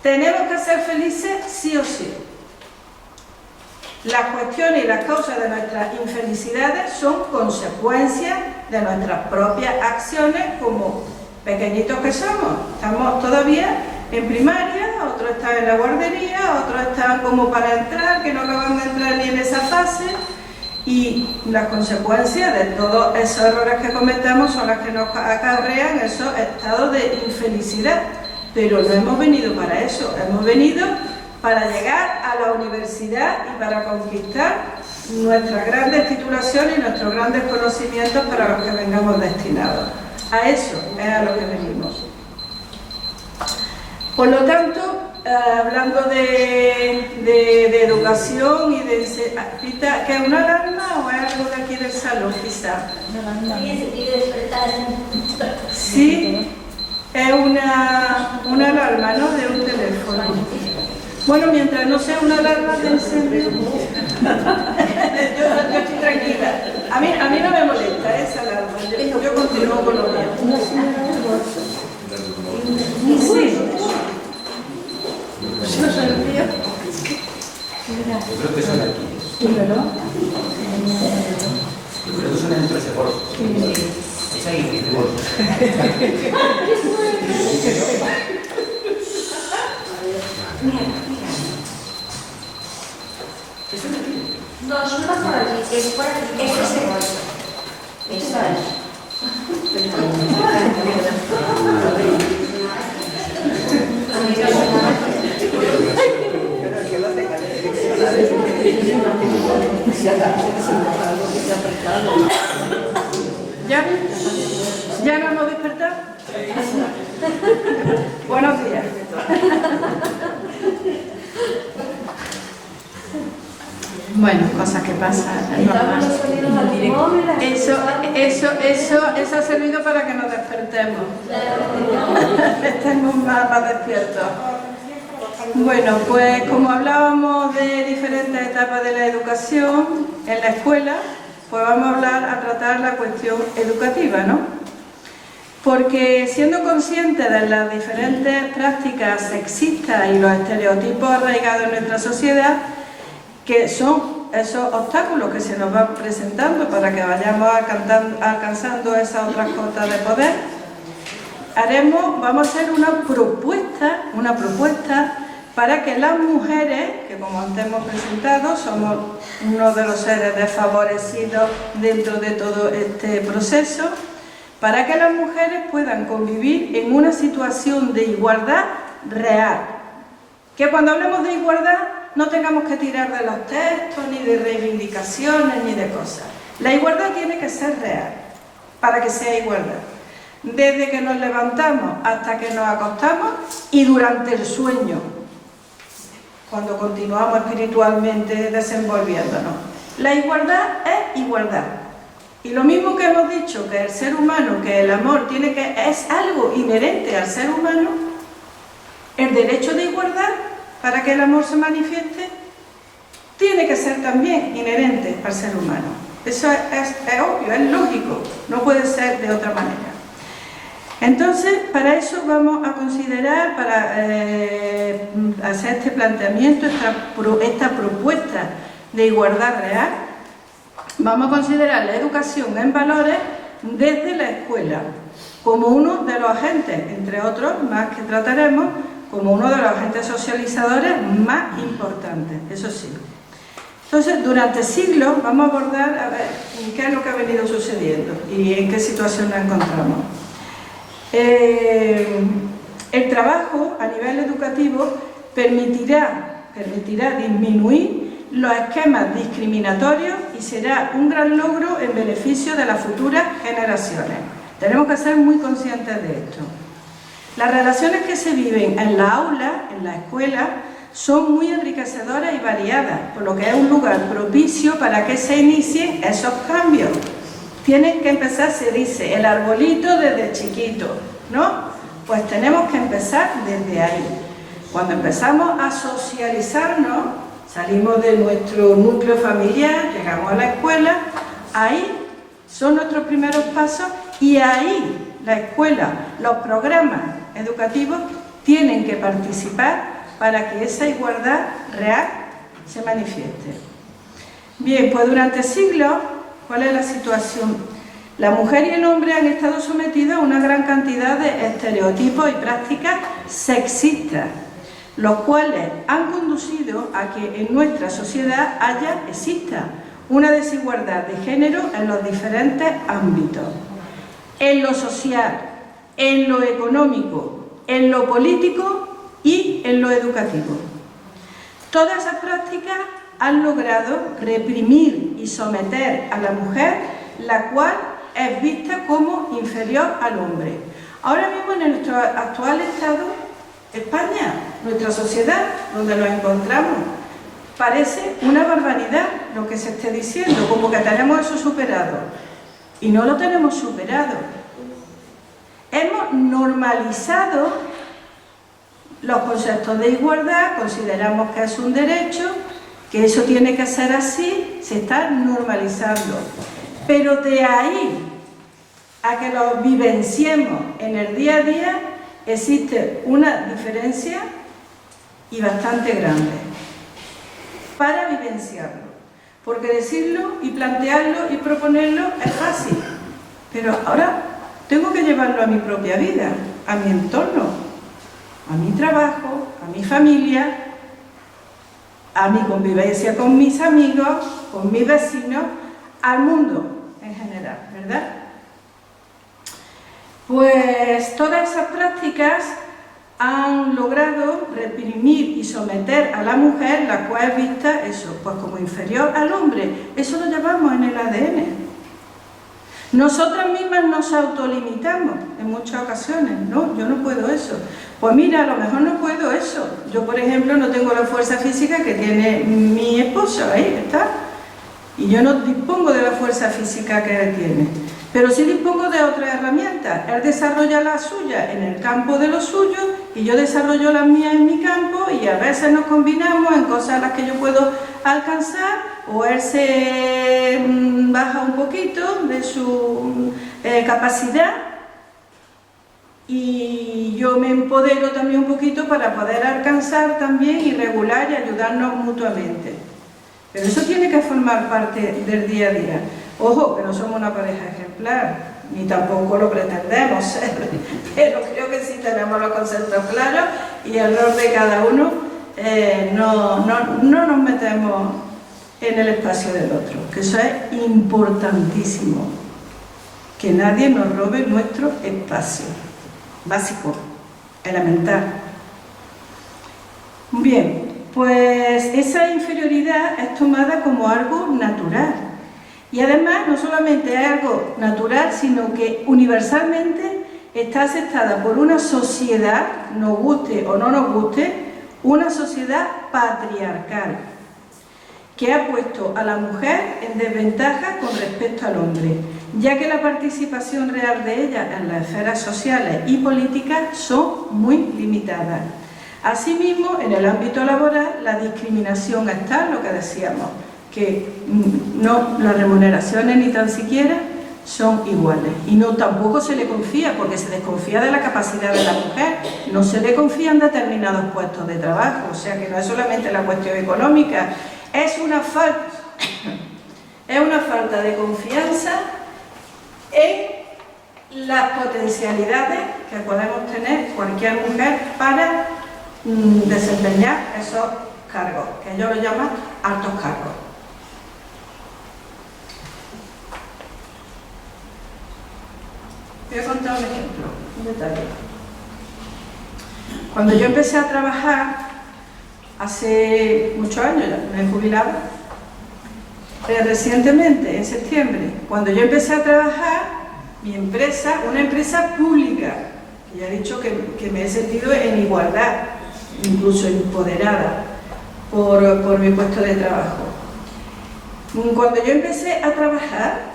B: Tenemos que ser felices sí o sí. Las cuestiones y las causas de nuestras infelicidades son consecuencias de nuestras propias acciones como pequeñitos que somos. Estamos todavía en primaria, otros están en la guardería, otros están como para entrar, que no acaban de entrar ni en esa fase, y las consecuencias de todos esos errores que cometemos son las que nos acarrean esos estados de infelicidad. Pero no hemos venido para eso, hemos venido para llegar a la universidad y para conquistar nuestras grandes titulaciones y nuestros grandes conocimientos para los que vengamos destinados. A eso es a lo que venimos. Por lo tanto, hablando de educación y de... ¿Qué es una alarma o es algo de aquí del salón, quizá?
D: ¿Alguien se quiere despertar?
B: Sí, es una alarma, ¿no? De un teléfono. Bueno, mientras no sea una alarma de incendio, yo estoy tranquila. A mí no me molesta esa alarma, yo continúo con lo mío. Sí. Yo
C: creo que son aquí.
B: ¿verdad?
C: Yo creo que son dentro de ese bolso. Es ahí, en el bolso.
D: No, son más por aquí, es por aquí. Es ese bolso. Eso es.
B: ¿Ya no hemos despertado? Buenos días. Bueno, cosas que pasan. Eso ha servido para que nos despertemos. Estemos más despiertos. Bueno, pues como hablábamos de diferentes etapas de la educación en la escuela, pues vamos a tratar la cuestión educativa, ¿no? Porque siendo conscientes de las diferentes prácticas sexistas y los estereotipos arraigados en nuestra sociedad, que son esos obstáculos que se nos van presentando para que vayamos alcanzando esas otras cotas de poder, vamos a hacer una propuesta para que las mujeres, que como antes hemos presentado, somos uno de los seres desfavorecidos dentro de todo este proceso, para que las mujeres puedan convivir en una situación de igualdad real. Que cuando hablemos de igualdad no tengamos que tirar de los textos, ni de reivindicaciones, ni de cosas. La igualdad tiene que ser real, para que sea igualdad. Desde que nos levantamos hasta que nos acostamos y durante el sueño, cuando continuamos espiritualmente desenvolviéndonos. La igualdad es igualdad. Y lo mismo que hemos dicho, que el ser humano, que el amor es algo inherente al ser humano, el derecho de igualdad, para que el amor se manifieste, tiene que ser también inherente al ser humano. Eso es obvio, es lógico, no puede ser de otra manera. Entonces, para eso vamos a considerar, para hacer este planteamiento, esta propuesta de igualdad real, vamos a considerar la educación en valores desde la escuela, como uno de los agentes, entre otros más que trataremos, como uno de los agentes socializadores más importantes, eso sí. Entonces, durante siglos vamos a abordar a ver qué es lo que ha venido sucediendo y en qué situación nos encontramos. El trabajo a nivel educativo permitirá disminuir los esquemas discriminatorios y será un gran logro en beneficio de las futuras generaciones. Tenemos que ser muy conscientes de esto. Las relaciones que se viven en la aula, en la escuela, son muy enriquecedoras y variadas, por lo que es un lugar propicio para que se inicien esos cambios. Tienen que empezar, se dice, el arbolito desde chiquito, ¿no? Pues tenemos que empezar desde ahí. Cuando empezamos a socializarnos, salimos de nuestro núcleo familiar, llegamos a la escuela, ahí son nuestros primeros pasos y ahí la escuela, los programas educativos tienen que participar para que esa igualdad real se manifieste. Bien, pues durante siglos, ¿cuál es la situación? La mujer y el hombre han estado sometidos a una gran cantidad de estereotipos y prácticas sexistas, los cuales han conducido a que en nuestra sociedad exista una desigualdad de género en los diferentes ámbitos, en lo social, en lo económico, en lo político y en lo educativo. Todas esas prácticas han logrado reprimir y someter a la mujer, la cual es vista como inferior al hombre. Ahora mismo en nuestro actual estado, España, nuestra sociedad, donde nos encontramos, parece una barbaridad lo que se esté diciendo, como que tenemos eso superado. Y no lo tenemos superado. Hemos normalizado los conceptos de igualdad, consideramos que es un derecho, que eso tiene que ser así, se está normalizando. Pero de ahí a que lo vivenciemos en el día a día, existe una diferencia y bastante grande para vivenciarlo. Porque decirlo y plantearlo y proponerlo es fácil, pero ahora tengo que llevarlo a mi propia vida, a mi entorno, a mi trabajo, a mi familia, a mi convivencia con mis amigos, con mis vecinos, al mundo en general, ¿verdad? Pues todas esas prácticas han logrado reprimir y someter a la mujer, la cual es vista, eso, pues como inferior al hombre. Eso lo llevamos en el ADN. Nosotras mismas nos autolimitamos en muchas ocasiones. No, yo no puedo eso. Pues mira, a lo mejor no puedo eso. Yo, por ejemplo, no tengo la fuerza física que tiene mi esposo, ahí está. Y yo no dispongo de la fuerza física que él tiene. Pero sí dispongo de otras herramientas. Él desarrolla las suyas en el campo de lo suyo y yo desarrollo las mías en mi campo y y a veces nos combinamos en cosas a las que yo puedo alcanzar, o él se baja un poquito de su capacidad y yo me empodero también un poquito para poder alcanzar también y regular y ayudarnos mutuamente. Pero eso tiene que formar parte del día a día. Ojo, que no somos una pareja ejemplar, ni tampoco lo pretendemos ser, pero creo que sí tenemos los conceptos claros y el rol de cada uno, no nos metemos en el espacio del otro, que eso es importantísimo, que nadie nos robe nuestro espacio, básico, elemental. Bien, pues esa inferioridad es tomada como algo natural. Y además, no solamente es algo natural, sino que universalmente está aceptada por una sociedad, nos guste o no nos guste, una sociedad patriarcal, que ha puesto a la mujer en desventaja con respecto al hombre, ya que la participación real de ella en las esferas sociales y políticas son muy limitadas. Asimismo, en el ámbito laboral, la discriminación está, lo que decíamos, que no, las remuneraciones ni tan siquiera son iguales. Y no, tampoco se le confía, porque se desconfía de la capacidad de la mujer, no se le confían determinados puestos de trabajo, o sea que no es solamente la cuestión económica, es una falta de confianza en las potencialidades que podemos tener cualquier mujer para desempeñar esos cargos, que ellos lo llaman altos cargos. Voy a contar un ejemplo, un detalle. Cuando yo empecé a trabajar, hace muchos años ya, me he jubilado, recientemente, en septiembre, cuando yo empecé a trabajar, mi empresa, una empresa pública, y ya he dicho que me he sentido en igualdad, incluso empoderada por mi puesto de trabajo. Cuando yo empecé a trabajar,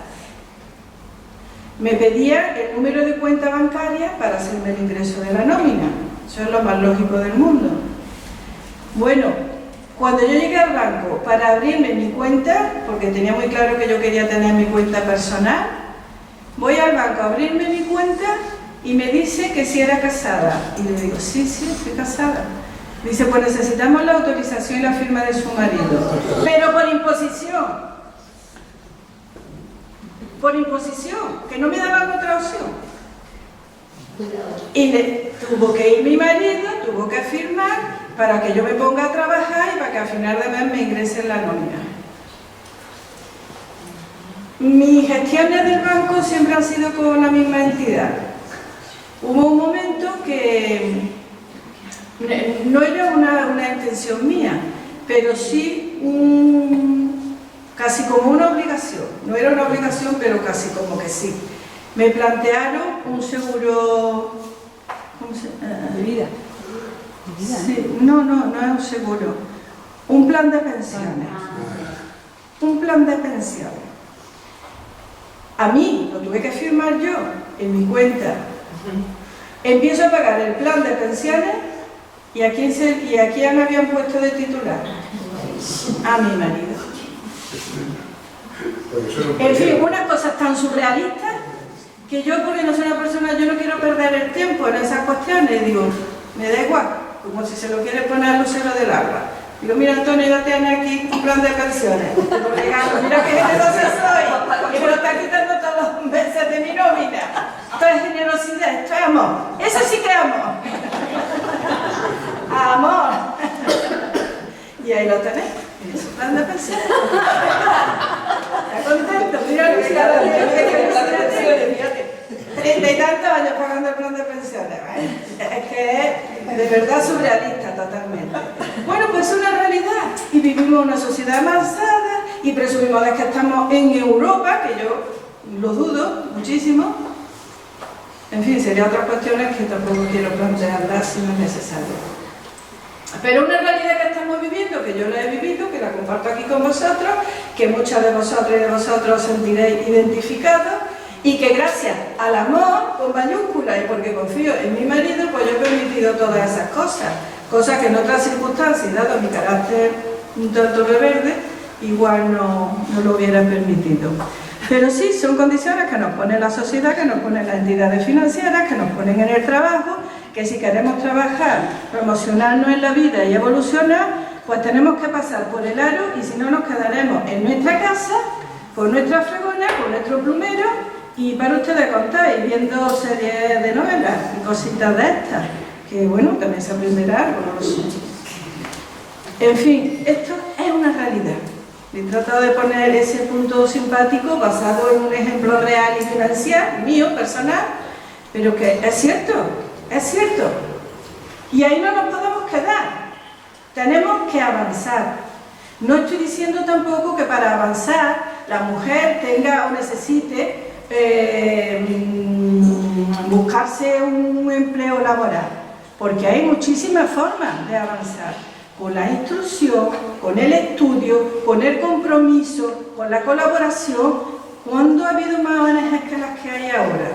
B: me pedía el número de cuenta bancaria para hacerme el ingreso de la nómina. Eso es lo más lógico del mundo. Bueno, cuando yo llegué al banco para abrirme mi cuenta, porque tenía muy claro que yo quería tener mi cuenta personal, voy al banco a abrirme mi cuenta y me dice que si era casada. Y le digo, sí, estoy casada. Dice, pues necesitamos la autorización y la firma de su marido. Pero por imposición. Por imposición, que no me daban otra opción. Y tuvo que ir mi marido, tuvo que firmar para que yo me ponga a trabajar y para que al final de mes me ingresen la nómina. Mis gestiones del banco siempre han sido con la misma entidad. Hubo un momento que no era una intención mía, pero sí casi como una obligación. No era una obligación, pero casi como que sí. Me plantearon un seguro... ¿Cómo se llama?
E: ¿De vida?
B: Sí, no es un seguro. Un plan de pensiones. Un plan de pensiones. A mí lo tuve que firmar yo en mi cuenta. Empiezo a pagar el plan de pensiones y a quién me habían puesto de titular. A mi marido. En fin, unas cosas tan surrealistas que yo, porque no soy una persona, yo no quiero perder el tiempo en esas cuestiones. Digo, me da igual, como si se lo quiere poner al lucero del alba. Digo, mira Antonio, ya tienes aquí un plan de pensiones. Te lo regalo, mira qué generosa soy. Y me lo está quitando todos los meses de mi nómina. Esto es generosidad, esto es amor. Eso sí que es amor. Amor. Y ahí lo tenéis. Es un plan de pensiones. ¿Está contento? Mira lo que cada día tiene 30 y tantos años pagando el plan de pensiones. Es que es de verdad surrealista totalmente. Bueno, pues es una realidad. Y vivimos en una sociedad avanzada y presumimos de que estamos en Europa, que yo lo dudo muchísimo. En fin, serían otras cuestiones que tampoco quiero plantearlas si no es necesario. Pero una realidad que estamos viviendo, que yo la he vivido, que la comparto aquí con vosotros, que muchas de vosotras y de vosotros os sentiréis identificados, y que gracias al amor con mayúsculas y porque confío en mi marido, pues yo he permitido todas esas cosas. cosa que en otras circunstancias, dado mi carácter un tanto rebelde, igual no lo hubiera permitido. Pero sí, son condiciones que nos pone la sociedad, que nos ponen las entidades financieras, que nos ponen en el trabajo, que si queremos trabajar, promocionarnos en la vida y evolucionar, pues tenemos que pasar por el aro, y si no nos quedaremos en nuestra casa, con nuestra fregona, con nuestro plumero, y para ustedes contar, y viendo series de novelas y cositas de estas, que bueno, también se aprenderá algo, no lo sé. En fin, esto es una realidad. He tratado de poner ese punto simpático basado en un ejemplo real y financiero, mío, personal, pero que es cierto, es cierto. Y ahí no nos podemos quedar. Tenemos que avanzar. No estoy diciendo tampoco que para avanzar la mujer tenga o necesite buscarse un empleo laboral, porque hay muchísimas formas de avanzar. Con la instrucción, con el estudio, con el compromiso, con la colaboración. ¿Cuándo ha habido más ONGs que las que hay ahora?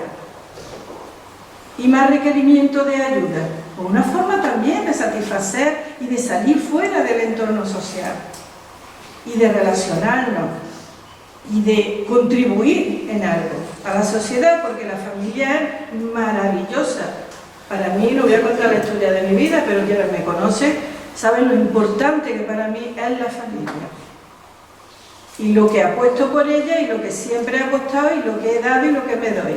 B: Y más requerimiento de ayuda. Pues una forma también de satisfacer y de salir fuera del entorno social. Y de relacionarnos. Y de contribuir en algo a la sociedad, porque la familia es maravillosa. Para mí, no voy a contar la historia de mi vida, pero quienes me conocen saben lo importante que para mí es la familia. Y lo que apuesto por ella, y lo que siempre he apostado, y lo que he dado, y lo que me doy.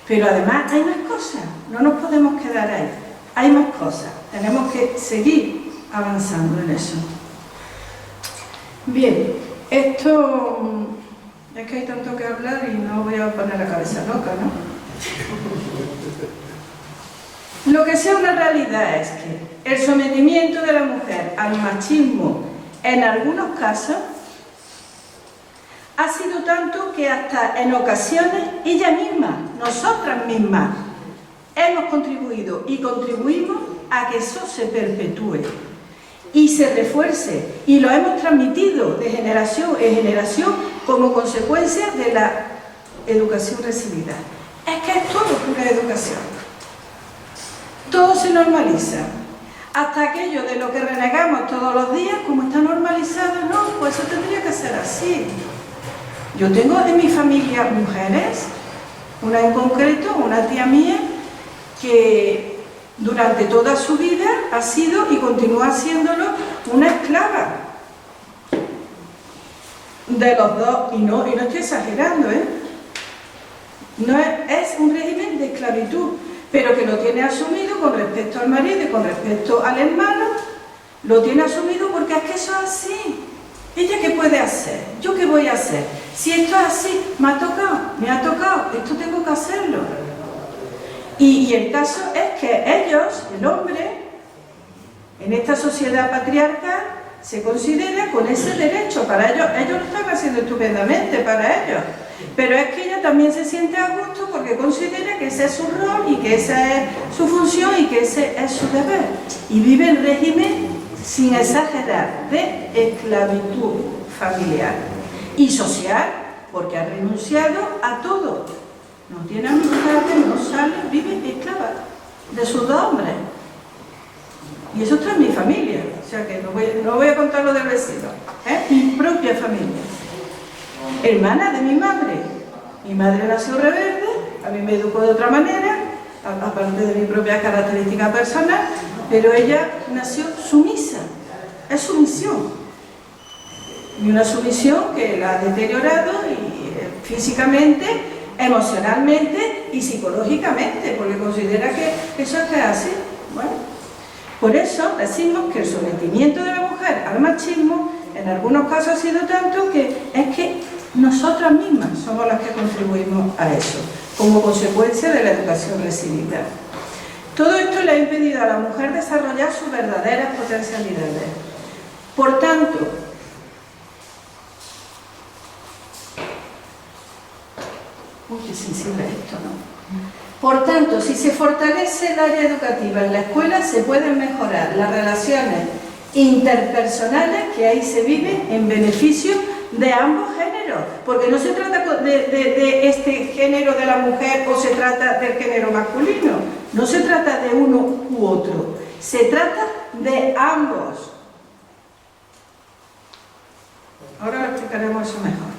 B: Pero además hay más cosas, no nos podemos quedar ahí. Hay más cosas, tenemos que seguir avanzando en eso. Bien, esto... Es que hay tanto que hablar y no voy a poner la cabeza loca, ¿no? Lo que sea una realidad es que el sometimiento de la mujer al machismo en algunos casos ha sido tanto que hasta en ocasiones ella misma, nosotras mismas, hemos contribuido y contribuimos a que eso se perpetúe y se refuerce, y lo hemos transmitido de generación en generación como consecuencia de la educación recibida. Es que es todo pura educación. Todo se normaliza. Hasta aquello de lo que renegamos todos los días, como está normalizado, no, pues eso tendría que ser así. Yo tengo en mi familia mujeres, una en concreto, una tía mía, que durante toda su vida ha sido y continúa siéndolo una esclava de los dos, y no estoy exagerando, no es un régimen de esclavitud, pero que lo tiene asumido con respecto al marido y con respecto al hermano, lo tiene asumido porque es que eso es así. ¿Ella qué puede hacer? ¿Yo qué voy a hacer? Si esto es así, me ha tocado, esto tengo que hacerlo. Y el caso es que ellos, el hombre, en esta sociedad patriarcal, se considera con ese derecho. Para ellos lo están haciendo estupendamente para ellos. Pero es que ella también se siente a gusto porque considera que ese es su rol y que esa es su función y que ese es su deber. Y vive el régimen, sin exagerar, de esclavitud familiar y social, porque ha renunciado a todo. No tiene amistades, no sale, vive esclava de sus dos hombres. Y eso está en mi familia, o sea que no voy a contar lo del vecino, mi propia familia. Hermana de mi madre. Mi madre nació rebelde, a mí me educó de otra manera, aparte de mi propia característica personal, pero ella nació sumisa, es sumisión. Y una sumisión que la ha deteriorado y, físicamente, emocionalmente y psicológicamente, porque considera que eso es así. Bueno, por eso decimos que el sometimiento de la mujer al machismo en algunos casos ha sido tanto que es que nosotras mismas somos las que contribuimos a eso, como consecuencia de la educación recibida. Todo esto le ha impedido a la mujer desarrollar sus verdaderas potencialidades. Por tanto, qué sensible esto, ¿no? Por tanto, si se fortalece el área educativa en la escuela, se pueden mejorar las relaciones interpersonales que ahí se viven en beneficio de ambos géneros, porque no se trata de este género de la mujer o se trata del género masculino, no se trata de uno u otro, se trata de ambos. Ahora lo explicaremos eso mejor.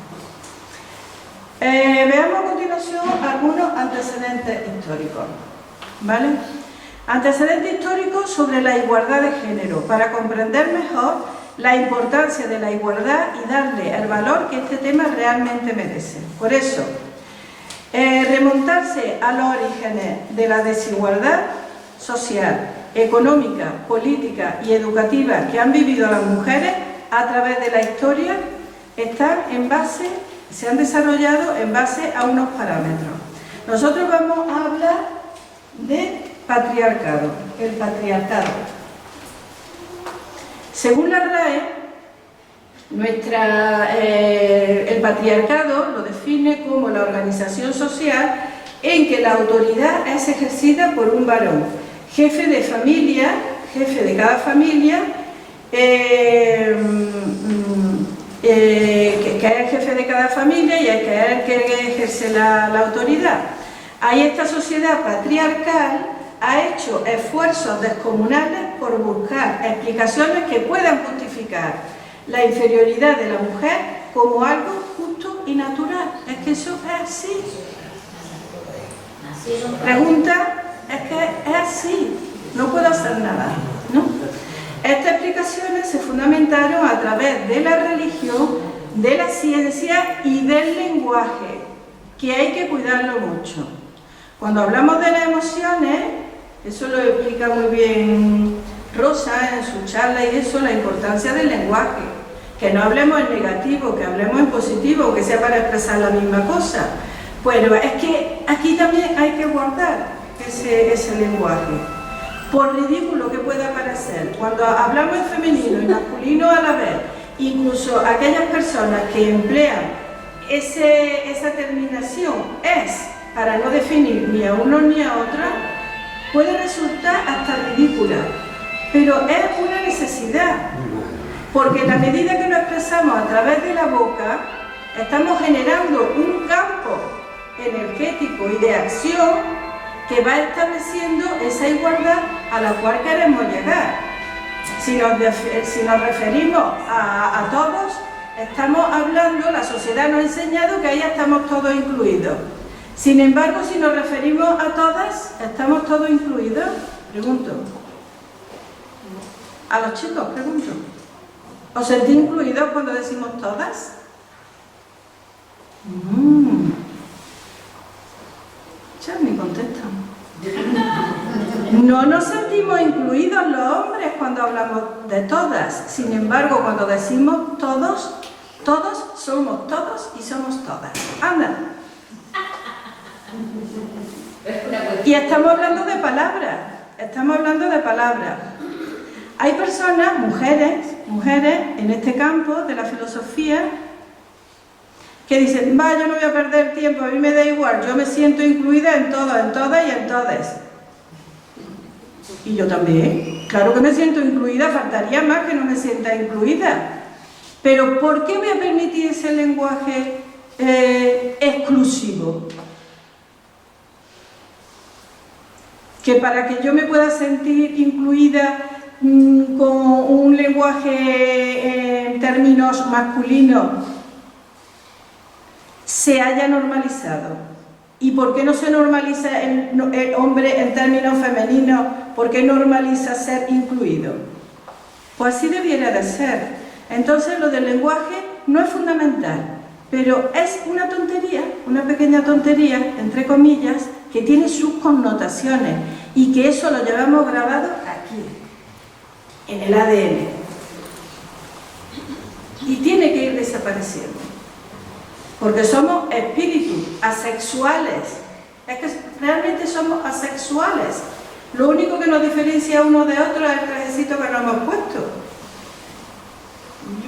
B: Veamos a continuación algunos antecedentes históricos, ¿vale? Antecedentes históricos sobre la igualdad de género, para comprender mejor la importancia de la igualdad y darle el valor que este tema realmente merece. Por eso, remontarse a los orígenes de la desigualdad social, económica, política y educativa que han vivido las mujeres a través de la historia se han desarrollado en base a unos parámetros. Nosotros vamos a hablar de patriarcado, el patriarcado. Según la RAE, el patriarcado lo define como la organización social en que la autoridad es ejercida por un varón, jefe de familia, jefe de cada familia, que es el jefe de cada familia y que es el que ejerce la autoridad. Ahí esta sociedad patriarcal ha hecho esfuerzos descomunales por buscar explicaciones que puedan justificar la inferioridad de la mujer como algo justo y natural. Es que eso es así. Pregunta, es que es así, no puedo hacer nada, ¿no? Estas explicaciones se fundamentaron a través de la religión, de la ciencia y del lenguaje, que hay que cuidarlo mucho. Cuando hablamos de las emociones, eso lo explica muy bien Rosa en su charla y eso, la importancia del lenguaje. Que no hablemos en negativo, que hablemos en positivo, aunque sea para expresar la misma cosa. Pero es que aquí también hay que guardar ese lenguaje. Por ridículo que pueda parecer, cuando hablamos en femenino y masculino a la vez, incluso aquellas personas que emplean esa terminación es para no definir ni a uno ni a otra, puede resultar hasta ridícula, pero es una necesidad, porque en la medida que lo expresamos a través de la boca, estamos generando un campo energético y de acción que va estableciendo esa igualdad a la cual queremos llegar. Si nos referimos a todos, estamos hablando, la sociedad nos ha enseñado que ahí estamos todos incluidos. Sin embargo, si nos referimos a todas, ¿estamos todos incluidos? Pregunto. A los chicos, pregunto. ¿Os sentís incluidos cuando decimos todas? Ya me contestan. No nos sentimos incluidos los hombres cuando hablamos de todas. Sin embargo, cuando decimos todos, todos somos todos y somos todas. Anda. Y estamos hablando de palabras. Estamos hablando de palabras. Hay personas, mujeres en este campo de la filosofía, que dicen, yo no voy a perder tiempo, a mí me da igual, yo me siento incluida en todo, en todas y en todes. Y yo también, claro que me siento incluida, faltaría más que no me sienta incluida. Pero ¿por qué voy a permitir ese lenguaje exclusivo? Que para que yo me pueda sentir incluida con un lenguaje en términos masculinos, se haya normalizado. ¿Y por qué no se normaliza el hombre en términos femeninos? ¿Por qué normaliza ser incluido? Pues así debiera de ser. Entonces lo del lenguaje no es fundamental, pero es una tontería, una pequeña tontería, entre comillas, que tiene sus connotaciones y que eso lo llevamos grabado aquí, en el ADN. Y tiene que ir desapareciendo. Porque somos espíritus asexuales. Es que realmente somos asexuales. Lo único que nos diferencia uno de otro es el trajecito que nos hemos puesto.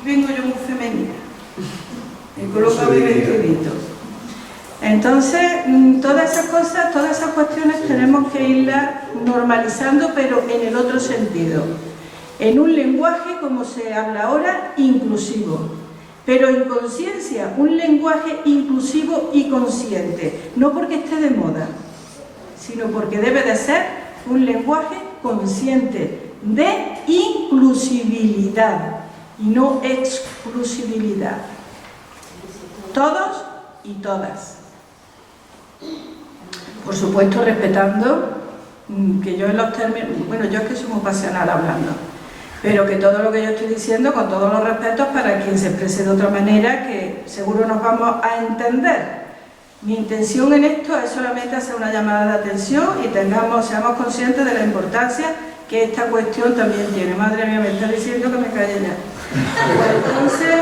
B: Vengo yo muy femenina. Me coloco mi vestidito. Entonces, todas esas cosas, todas esas cuestiones tenemos que irlas normalizando, pero en el otro sentido. En un lenguaje, como se habla ahora, inclusivo. Pero en conciencia, un lenguaje inclusivo y consciente, no porque esté de moda, sino porque debe de ser un lenguaje consciente de inclusibilidad y no exclusibilidad. Todos y todas. Por supuesto, respetando que yo en los términos... Bueno, yo es que soy muy pasional hablando, pero que todo lo que yo estoy diciendo, con todos los respetos, para quien se exprese de otra manera, que seguro nos vamos a entender. Mi intención en esto es solamente hacer una llamada de atención y seamos conscientes de la importancia que esta cuestión también tiene. Madre mía, me está diciendo que me calle ya. Pues entonces,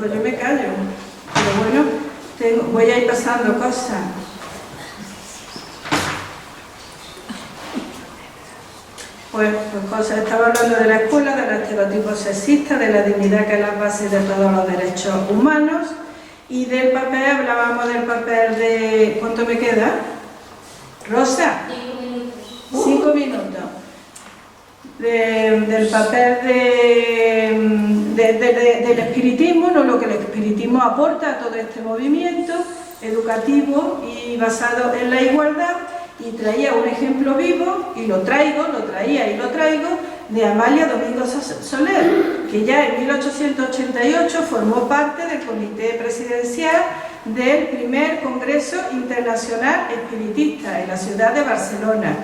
B: pues yo me callo. Pero bueno, voy a ir pasando cosas. Pues cosas, estaba hablando de la escuela, de los estereotipos sexistas, de la dignidad que es la base de todos los derechos humanos. Y del papel, hablábamos del papel de... ¿Cuánto me queda? Rosa. 5 minutos. Del papel del espiritismo, no, lo que el espiritismo aporta a todo este movimiento educativo y basado en la igualdad. Y traía un ejemplo vivo, y lo traigo, de Amalia Domingo Soler, que ya en 1888 formó parte del comité presidencial del primer Congreso Internacional Espiritista en la ciudad de Barcelona.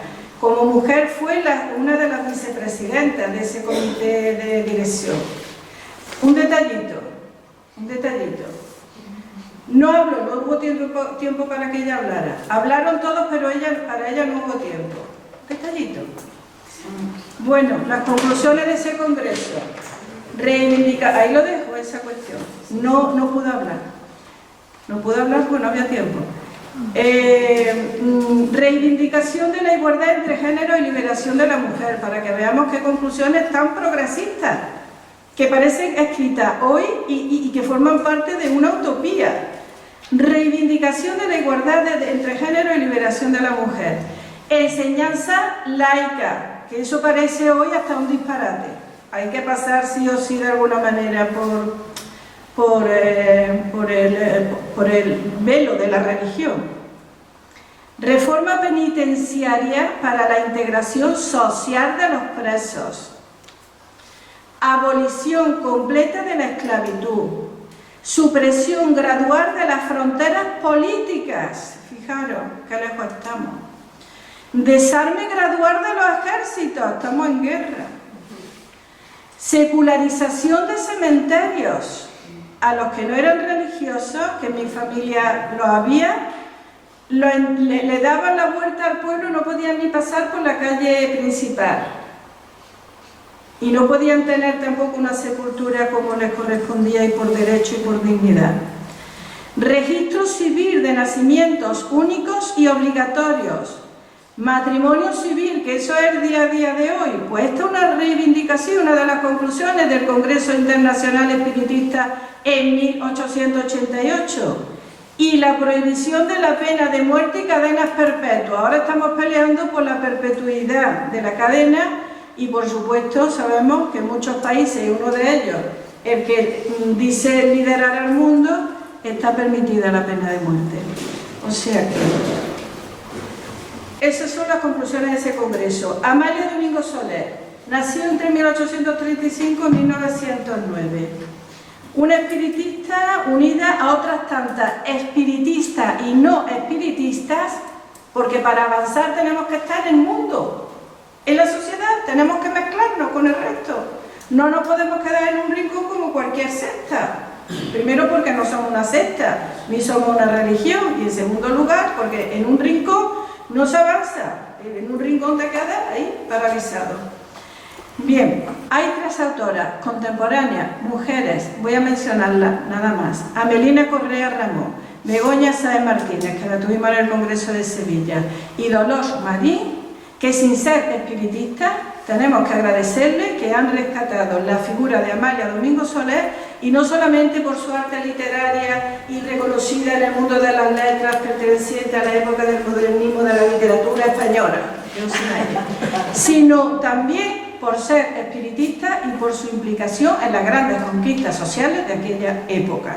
B: Como mujer fue una de las vicepresidentas de ese comité de dirección. Un detallito. No habló, no hubo tiempo para que ella hablara. Hablaron todos, pero para ella no hubo tiempo. Detallito. Bueno, las conclusiones de ese congreso. Ahí lo dejo, esa cuestión. No pude hablar. No pude hablar porque no había tiempo. Reivindicación de la igualdad entre género y liberación de la mujer, para que veamos qué conclusiones tan progresistas, que parecen escritas hoy y que forman parte de una utopía. Reivindicación de la igualdad entre género y liberación de la mujer. Enseñanza laica, que eso parece hoy hasta un disparate. Hay que pasar sí o sí de alguna manera por el velo de la religión. Reforma penitenciaria para la integración social de los presos. Abolición completa de la esclavitud. Supresión gradual de las fronteras políticas. Fijaros qué lejos estamos. Desarme gradual de los ejércitos. Estamos en guerra. Secularización de cementerios. A los que no eran religiosos, que en mi familia lo había, le daban la vuelta al pueblo, no podían ni pasar por la calle principal. Y no podían tener tampoco una sepultura como les correspondía y por derecho y por dignidad. Registro civil de nacimientos únicos y obligatorios. Matrimonio civil, que eso es el día a día de hoy. Pues esta es una reivindicación, una de las conclusiones del Congreso Internacional Espiritista en 1888. Y la prohibición de la pena de muerte y cadenas perpetuas. Ahora estamos peleando por la perpetuidad de la cadena. Y por supuesto sabemos que en muchos países, y uno de ellos, el que dice liderar al mundo, está permitida la pena de muerte. O sea que esas son las conclusiones de ese congreso. Amalia Domingo Soler nació entre 1835 y 1909. Una espiritista unida a otras tantas espiritistas y no espiritistas, porque para avanzar tenemos que estar en el mundo. En la sociedad tenemos que mezclarnos con el resto. No nos podemos quedar en un rincón como cualquier secta. Primero porque no somos una secta, ni somos una religión. Y en segundo lugar porque en un rincón no se avanza. En un rincón te quedas ahí paralizado. Bien, hay 3 autoras contemporáneas, mujeres, voy a mencionarlas nada más. Amelina Correa Ramón, Begoña Sáenz Martínez, que la tuvimos en el Congreso de Sevilla, y Dolors Marín, que sin ser espiritistas tenemos que agradecerle que han rescatado la figura de Amalia Domingo Soler, y no solamente por su arte literaria y reconocida en el mundo de las letras, perteneciente a la época del modernismo de la literatura española, sino también por ser espiritista y por su implicación en las grandes conquistas sociales de aquella época.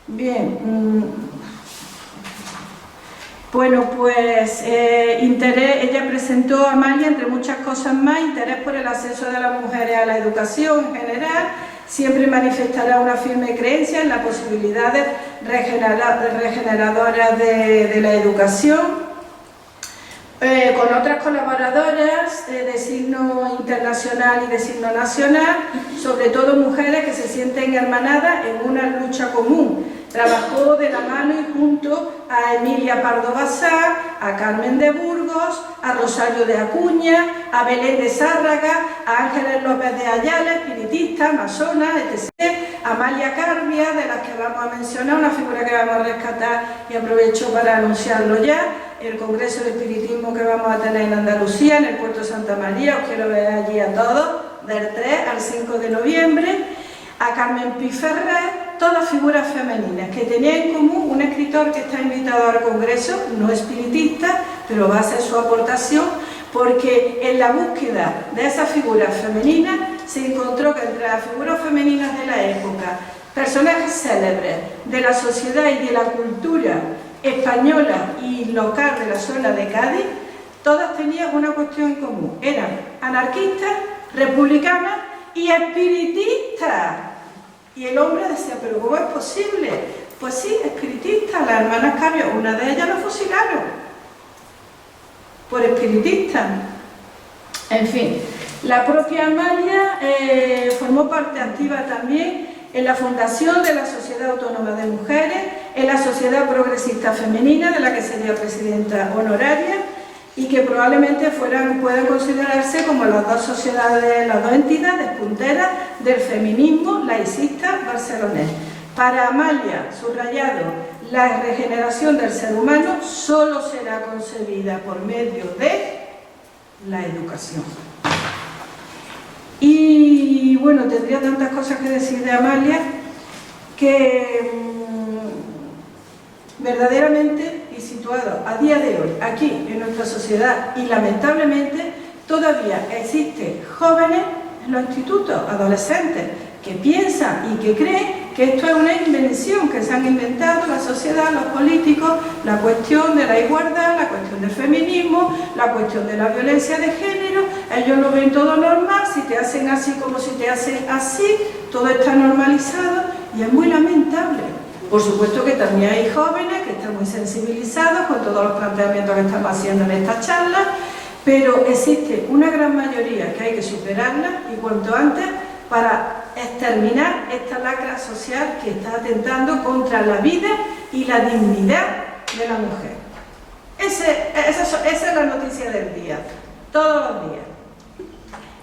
B: Bien. Bueno, pues ella presentó a Amalia, entre muchas cosas más, interés por el acceso de las mujeres a la educación en general. Siempre manifestará una firme creencia en las posibilidades regeneradoras de la educación. Con otras colaboradoras de signo internacional y de signo nacional, sobre todo mujeres que se sienten hermanadas en una lucha común. Trabajó de la mano y junto a Emilia Pardo Bazán, a Carmen de Burgos, a Rosario de Acuña, a Belén de Sárraga, a Ángeles López de Ayala, espiritista, masona, etc., a Amalia Carbia, de las que vamos a mencionar, una figura que vamos a rescatar y aprovecho para anunciarlo ya, el Congreso de Espiritismo que vamos a tener en Andalucía, en el Puerto de Santa María, os quiero ver allí a todos, del 3 al 5 de noviembre, a Carmen Piferrer, todas figuras femeninas que tenían en común un escritor que está invitado al Congreso, no espiritista, pero va a hacer su aportación, porque en la búsqueda de esas figuras femeninas se encontró que entre las figuras femeninas de la época, personajes célebres de la sociedad y de la cultura española y local de la zona de Cádiz, todas tenían una cuestión en común, eran anarquistas, republicanas y espiritistas. Y el hombre decía, ¿pero cómo es posible? Pues sí, espiritistas, las hermanas Carbia, una de ellas la fusilaron por espiritista. En fin, la propia Amalia formó parte activa también en la fundación de la Sociedad Autónoma de Mujeres, en la Sociedad Progresista Femenina, de la que sería presidenta honoraria, y que probablemente puedan considerarse como las dos sociedades, las dos entidades punteras del feminismo laicista barcelonés. Para Amalia, subrayado, la regeneración del ser humano solo será concebida por medio de la educación. Y bueno, tendría tantas cosas que decir de Amalia que verdaderamente, y situado a día de hoy aquí en nuestra sociedad, y lamentablemente todavía existen jóvenes en los institutos, adolescentes, que piensan y que creen que esto es una invención que se han inventado la sociedad, los políticos, la cuestión de la igualdad, la cuestión del feminismo, la cuestión de la violencia de género. Ellos lo ven todo normal, si te hacen así como si te hacen así, todo está normalizado y es muy lamentable. Por supuesto que también hay jóvenes que están muy sensibilizados con todos los planteamientos que estamos haciendo en esta charla, pero existe una gran mayoría que hay que superarla y cuanto antes para exterminar esta lacra social que está atentando contra la vida y la dignidad de la mujer. Esa es la noticia del día, todos los días.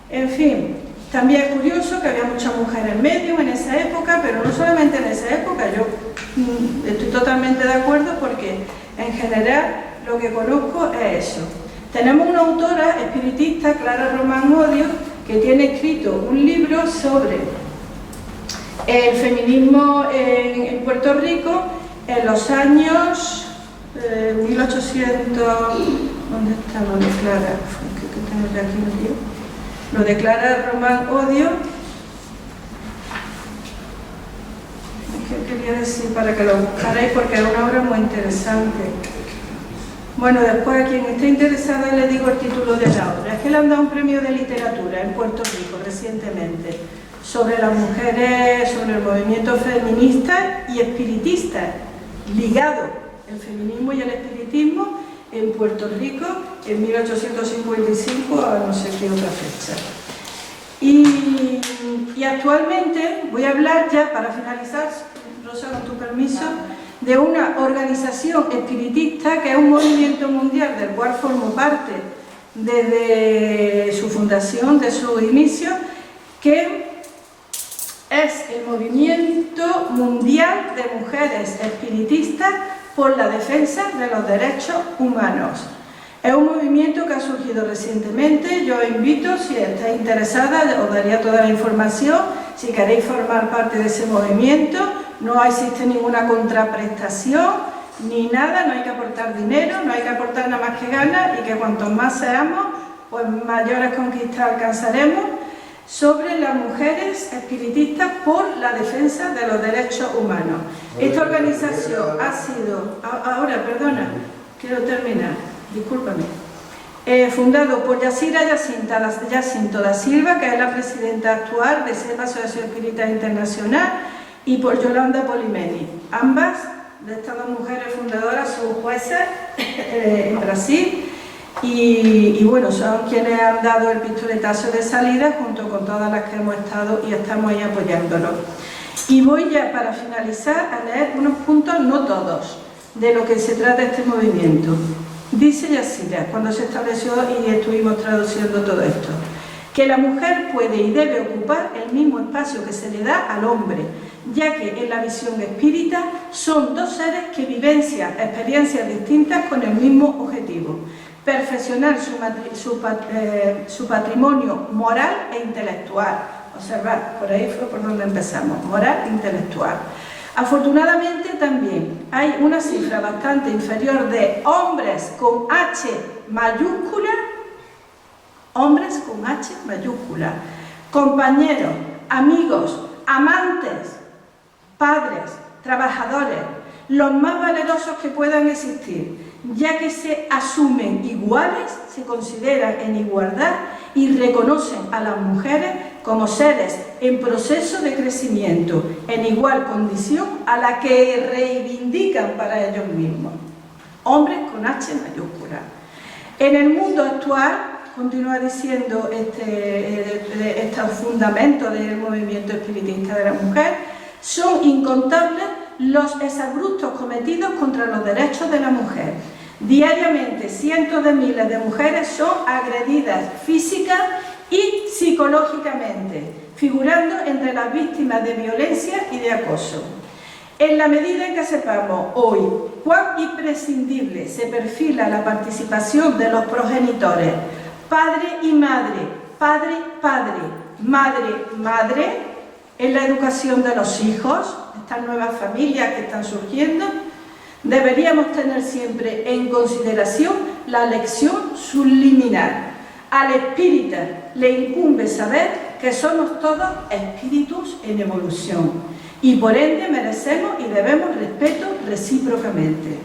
B: En fin, también es curioso que había muchas mujeres medium en esa época, pero no solamente en esa época, yo estoy totalmente de acuerdo porque en general lo que conozco es eso. Tenemos una autora espiritista, Clara Román Odio, que tiene escrito un libro sobre el feminismo en Puerto Rico en los años 1800... ¿Dónde está lo de Clara? ¿Qué tengo yo aquí metido? Lo de Clara Román Odio. ¿Qué quería decir? Para que lo buscaréis porque es una obra muy interesante. Bueno, después a quien esté interesada le digo el título de la obra. Es que le han dado un premio de literatura en Puerto Rico recientemente sobre las mujeres, sobre el movimiento feminista y espiritista, ligado el feminismo y el espiritismo en Puerto Rico en 1855 a no sé qué otra fecha. Y actualmente voy a hablar ya para finalizar, Rosa, con tu permiso, de una organización espiritista que es un movimiento mundial del cual formo parte desde su fundación, de su inicio, que es el Movimiento Mundial de Mujeres Espiritistas por la Defensa de los Derechos Humanos. Es un movimiento que ha surgido recientemente. Yo os invito, si estáis interesadas, os daría toda la información. Si queréis formar parte de ese movimiento, no existe ninguna contraprestación ni nada, no hay que aportar dinero, no hay que aportar nada más que ganas y que cuantos más seamos, pues mayores conquistas alcanzaremos sobre las mujeres espiritistas por la defensa de los derechos humanos. Esta organización ha sido... Ahora, perdona, quiero terminar, discúlpame. Fundado por Yasira Jacinto da Silva, que es la presidenta actual de SEPA, Asociación Espírita Internacional, y por Yolanda Polimeni. Ambas de estas dos mujeres fundadoras son jueces en Brasil y bueno, son quienes han dado el pistoletazo de salida junto con todas las que hemos estado y estamos ahí apoyándolos. Y voy ya para finalizar a leer unos puntos, no todos, de lo que se trata este movimiento. Dice Yasira, cuando se estableció y estuvimos traduciendo todo esto, que la mujer puede y debe ocupar el mismo espacio que se le da al hombre, ya que en la visión espírita son dos seres que vivencian experiencias distintas con el mismo objetivo: perfeccionar su patrimonio moral e intelectual. Observad, por ahí fue por donde empezamos, moral e intelectual. Afortunadamente también hay una cifra bastante inferior de hombres con H mayúscula, compañeros, amigos, amantes, padres, trabajadores, los más valerosos que puedan existir, ya que se asumen iguales, se consideran en igualdad y reconocen a las mujeres como seres en proceso de crecimiento, en igual condición a la que reivindican para ellos mismos. Hombres con H mayúscula. En el mundo actual, continúa diciendo estos fundamentos del movimiento espiritista de la mujer, son incontables los exabruptos cometidos contra los derechos de la mujer. Diariamente, cientos de miles de mujeres son agredidas física y psicológicamente, figurando entre las víctimas de violencia y de acoso. En la medida en que sepamos hoy cuán imprescindible se perfila la participación de los progenitores, padre y madre, padre, madre, en la educación de los hijos, estas nuevas familias que están surgiendo, deberíamos tener siempre en consideración la lección subliminal. Al espírita le incumbe saber que somos todos espíritus en evolución y por ende merecemos y debemos respeto recíprocamente.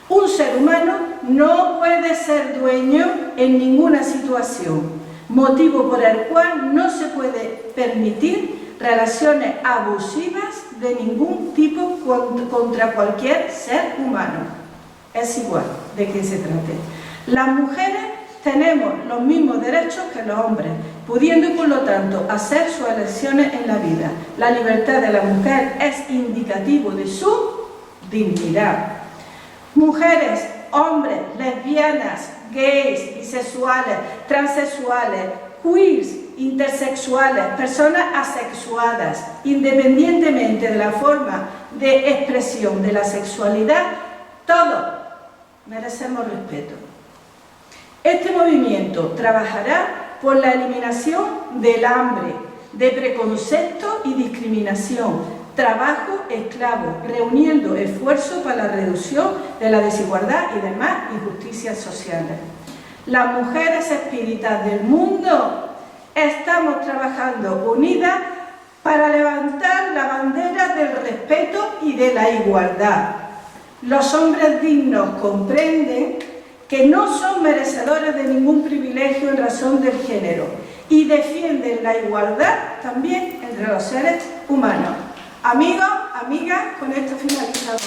B: Un ser humano no puede ser dueño en ninguna situación, motivo por el cual no se puede permitir relaciones abusivas de ningún tipo contra cualquier ser humano. Es igual de qué se trate. Las mujeres tenemos los mismos derechos que los hombres, pudiendo por lo tanto hacer sus elecciones en la vida. La libertad de la mujer es indicativo de su dignidad. Mujeres, hombres, lesbianas, gays, bisexuales, transexuales, queers, intersexuales, personas asexuadas, independientemente de la forma de expresión de la sexualidad, todos merecemos respeto. Este movimiento trabajará por la eliminación del hambre, de preconceptos y discriminación, trabajo esclavo, reuniendo esfuerzos para la reducción de la desigualdad y demás injusticias sociales. Las mujeres espíritas del mundo estamos trabajando unidas para levantar la bandera del respeto y de la igualdad. Los hombres dignos comprenden que no son merecedores de ningún privilegio en razón del género y defienden la igualdad también entre los seres humanos. Amigos, amigas, con esto finalizamos.